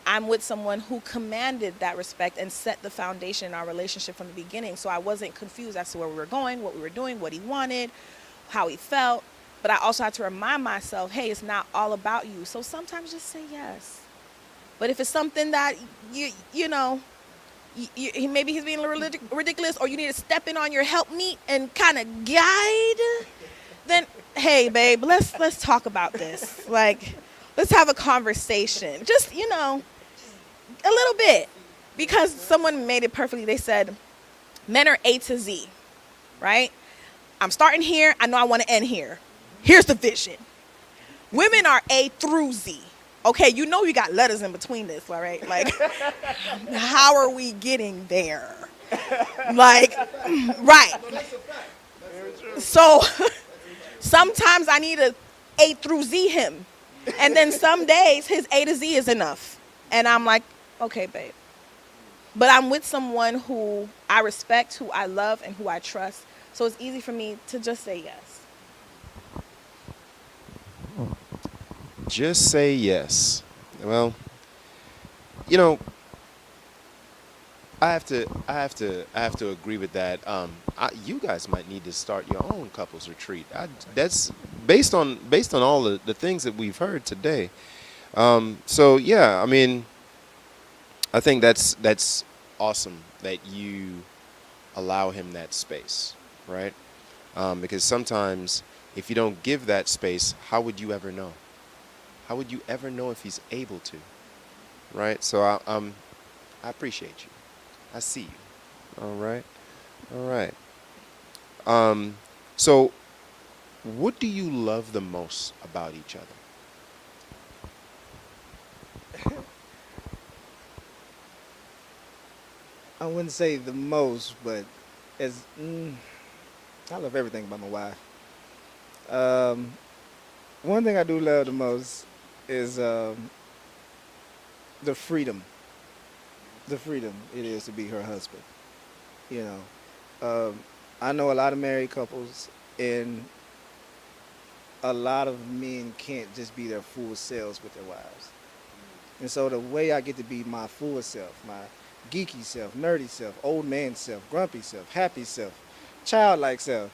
I'm with someone who commanded that respect and set the foundation in our relationship from the beginning. So I wasn't confused as to where we were going, what we were doing, what he wanted, how he felt. But I also had to remind myself, hey, it's not all about you. So sometimes just say yes. But if it's something that, maybe he's being a little ridiculous, or you need to step in on your helpmeet and kind of guide, then, hey, babe, let's talk about this. Like, let's have a conversation. Just, a little bit. Because someone made it perfectly. They said, men are A to Z, right? I'm starting here. I know I want to end here. Here's the vision. Women are A through Z. Okay, you got letters in between this, all right? Like, how are we getting there? Like, right. So sometimes I need to A through Z him. And then some days his A to Z is enough. And I'm like, okay, babe. But I'm with someone who I respect, who I love, and who I trust. So it's easy for me to just say yes.
Just say yes. Well, I have to agree with that. You guys might need to start your own couples retreat. That's based on all the things that we've heard today. So yeah, I mean, I think that's awesome that you allow him that space, right? Because sometimes if you don't give that space, how would you ever know? How would you ever know if he's able to, right? So I appreciate you. I see you. All right. So what do you love the most about each other?
I wouldn't say the most, but I love everything about my wife. One thing I do love the most is the freedom it is to be her husband. I know a lot of married couples, and a lot of men can't just be their full selves with their wives. And so the way I get to be my full self, my geeky self, nerdy self, old man self, grumpy self, happy self, childlike self,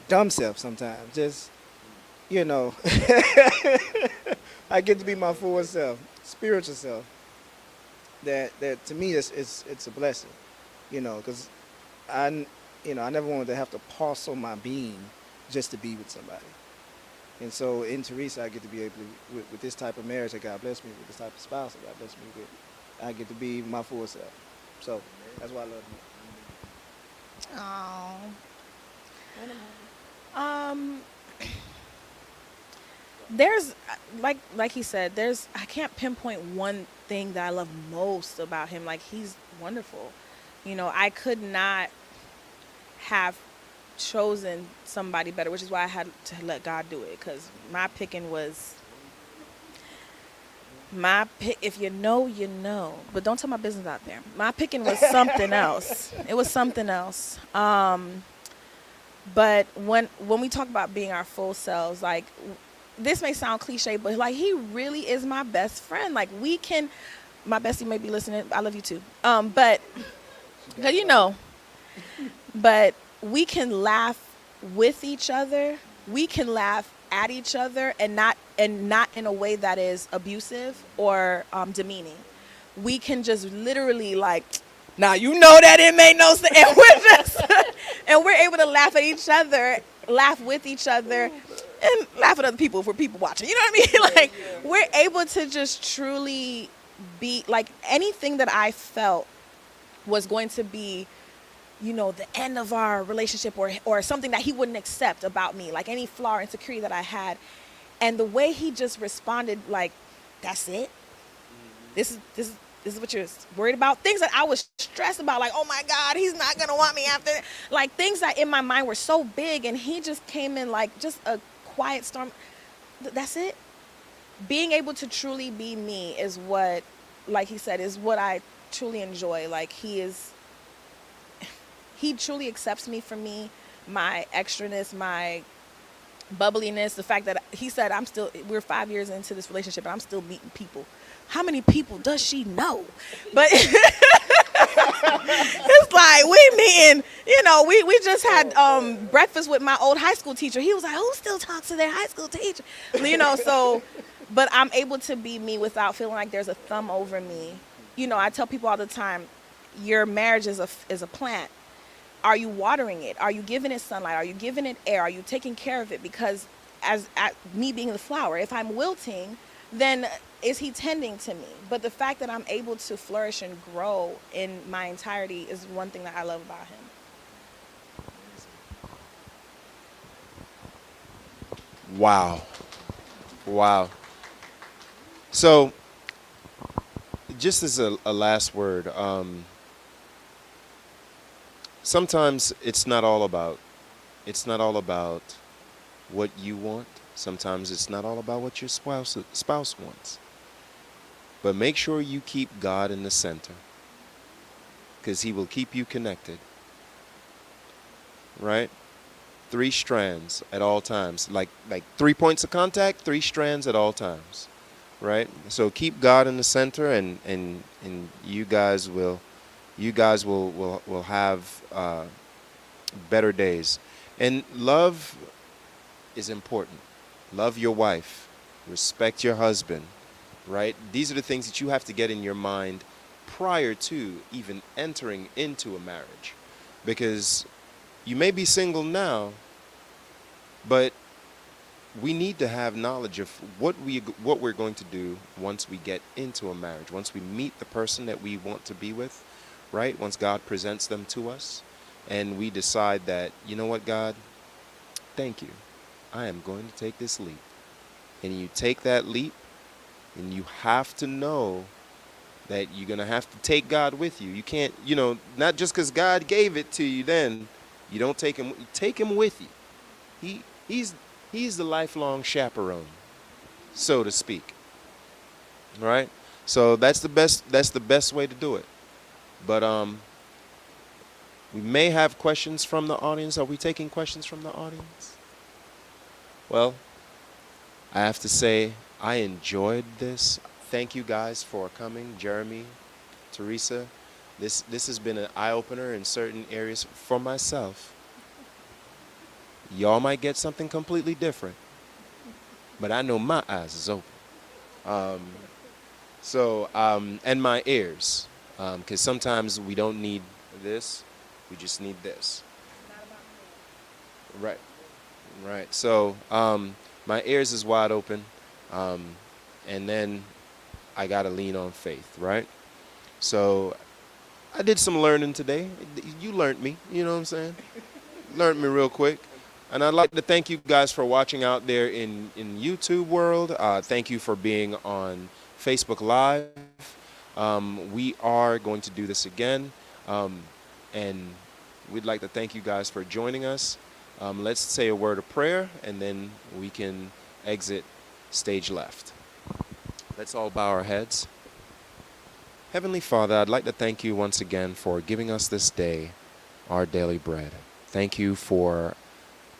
dumb self sometimes, just, I get to be my full self, spiritual self. That to me it's a blessing, Because I, I never wanted to have to parcel my being just to be with somebody. And so in Teresa, I get to be able to, with this type of marriage that God blessed me with, this type of spouse that God blessed me with, I get to be my full self. So that's why I love
Oh. There's like he said, I can't pinpoint one thing that I love most about him. Like he's wonderful. I could not have chosen somebody better, which is why I had to let God do it, because my picking was my pick. If you know, you know, but don't tell my business out there. My picking was something else. It was something else. But when we talk about being our full selves, like this may sound cliche, but like he really is my best friend. Like my bestie may be listening. I love you too. But cause but we can laugh with each other. We can laugh at each other and not in a way that is abusive or demeaning. We can just literally like, now that it made no sense, and we're just and we're able to laugh at each other, laugh with each other, and laugh at other people if we're people watching. You know what I mean? Like we're able to just truly be like anything that I felt was going to be, the end of our relationship or something that he wouldn't accept about me, like any flaw or insecurity that I had. And the way he just responded, like, that's it? This is what you're worried about? Things that I was stressed about, like, oh my God, he's not going to want me after. Like things that in my mind were so big, and he just came in like just a quiet storm. That's it? Being able to truly be me is what, like he said, is what I truly enjoy. Like he truly accepts me for me, my extraness, my bubbliness, the fact that he said we're 5 years into this relationship and I'm still meeting people. How many people does she know? But it's like we meeting, we just had breakfast with my old high school teacher. He was like, who still talks to their high school teacher? So, but I'm able to be me without feeling like there's a thumb over me. I tell people all the time, your marriage is a plant. Are you watering it? Are you giving it sunlight? Are you giving it air? Are you taking care of it? Because me being the flower, if I'm wilting, then is he tending to me? But the fact that I'm able to flourish and grow in my entirety is one thing that I love about him.
Wow. So, just as a last word, sometimes it's not all about what you want. Sometimes it's not all about what your spouse wants. But make sure you keep God in the center, because he will keep you connected. Right? 3 strands at all times. Like 3 points of contact, 3 strands at all times. Right? So keep God in the center, and you guys will have better days. And love is important. Love your wife. Respect your husband. Right? These are the things that you have to get in your mind prior to even entering into a marriage. Because you may be single now, but we need to have knowledge of what we're going to do once we get into a marriage, once we meet the person that we want to be with, right? Once God presents them to us and we decide that, you know what, God, thank you. I am going to take this leap. And you take that leap, and you have to know that you're going to have to take God with you. You can't, not just because God gave it to you, then you don't take him with you. He's the lifelong chaperone, so to speak. Right? So that's the best way to do it. But we may have questions from the audience. Are we taking questions from the audience? Well, I have to say I enjoyed this. Thank you guys for coming, Jeremy, Teresa. This has been an eye-opener in certain areas for myself. Y'all might get something completely different, but I know my eyes is open. And my ears, because sometimes we don't need, this. We just need this. Right. Right. So my ears is wide open, and then I gotta lean on faith. Right. So I did some learning today. You learned me. You know what I'm saying? Learned me real quick. And I'd like to thank you guys for watching out there in YouTube world. Thank you for being on Facebook Live. We are going to do this again. And we'd like to thank you guys for joining us. Let's say a word of prayer, and then we can exit stage left. Let's all bow our heads. Heavenly Father, I'd like to thank you once again for giving us this day our daily bread. Thank you for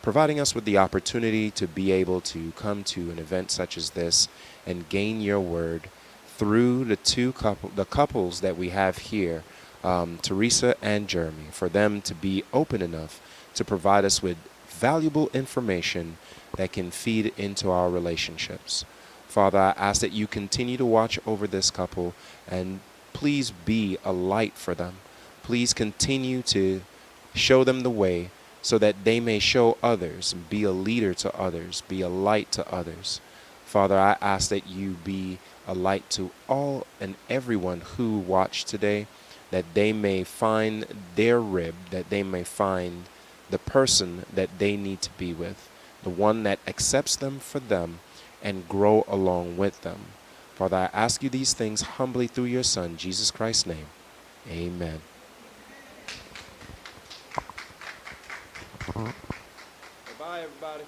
providing us with the opportunity to be able to come to an event such as this and gain your word through the couples that we have here, Teresa and Jeremy, for them to be open enough to provide us with valuable information that can feed into our relationships. Father, I ask that you continue to watch over this couple and please be a light for them. Please continue to show them the way so that they may show others, be a leader to others, be a light to others. Father, I ask that you be a light to all and everyone who watched today, that they may find their rib, that they may find the person that they need to be with, the one that accepts them for them and grow along with them. Father, I ask you these things humbly through your Son, Jesus Christ's name. Amen. Bye, everybody.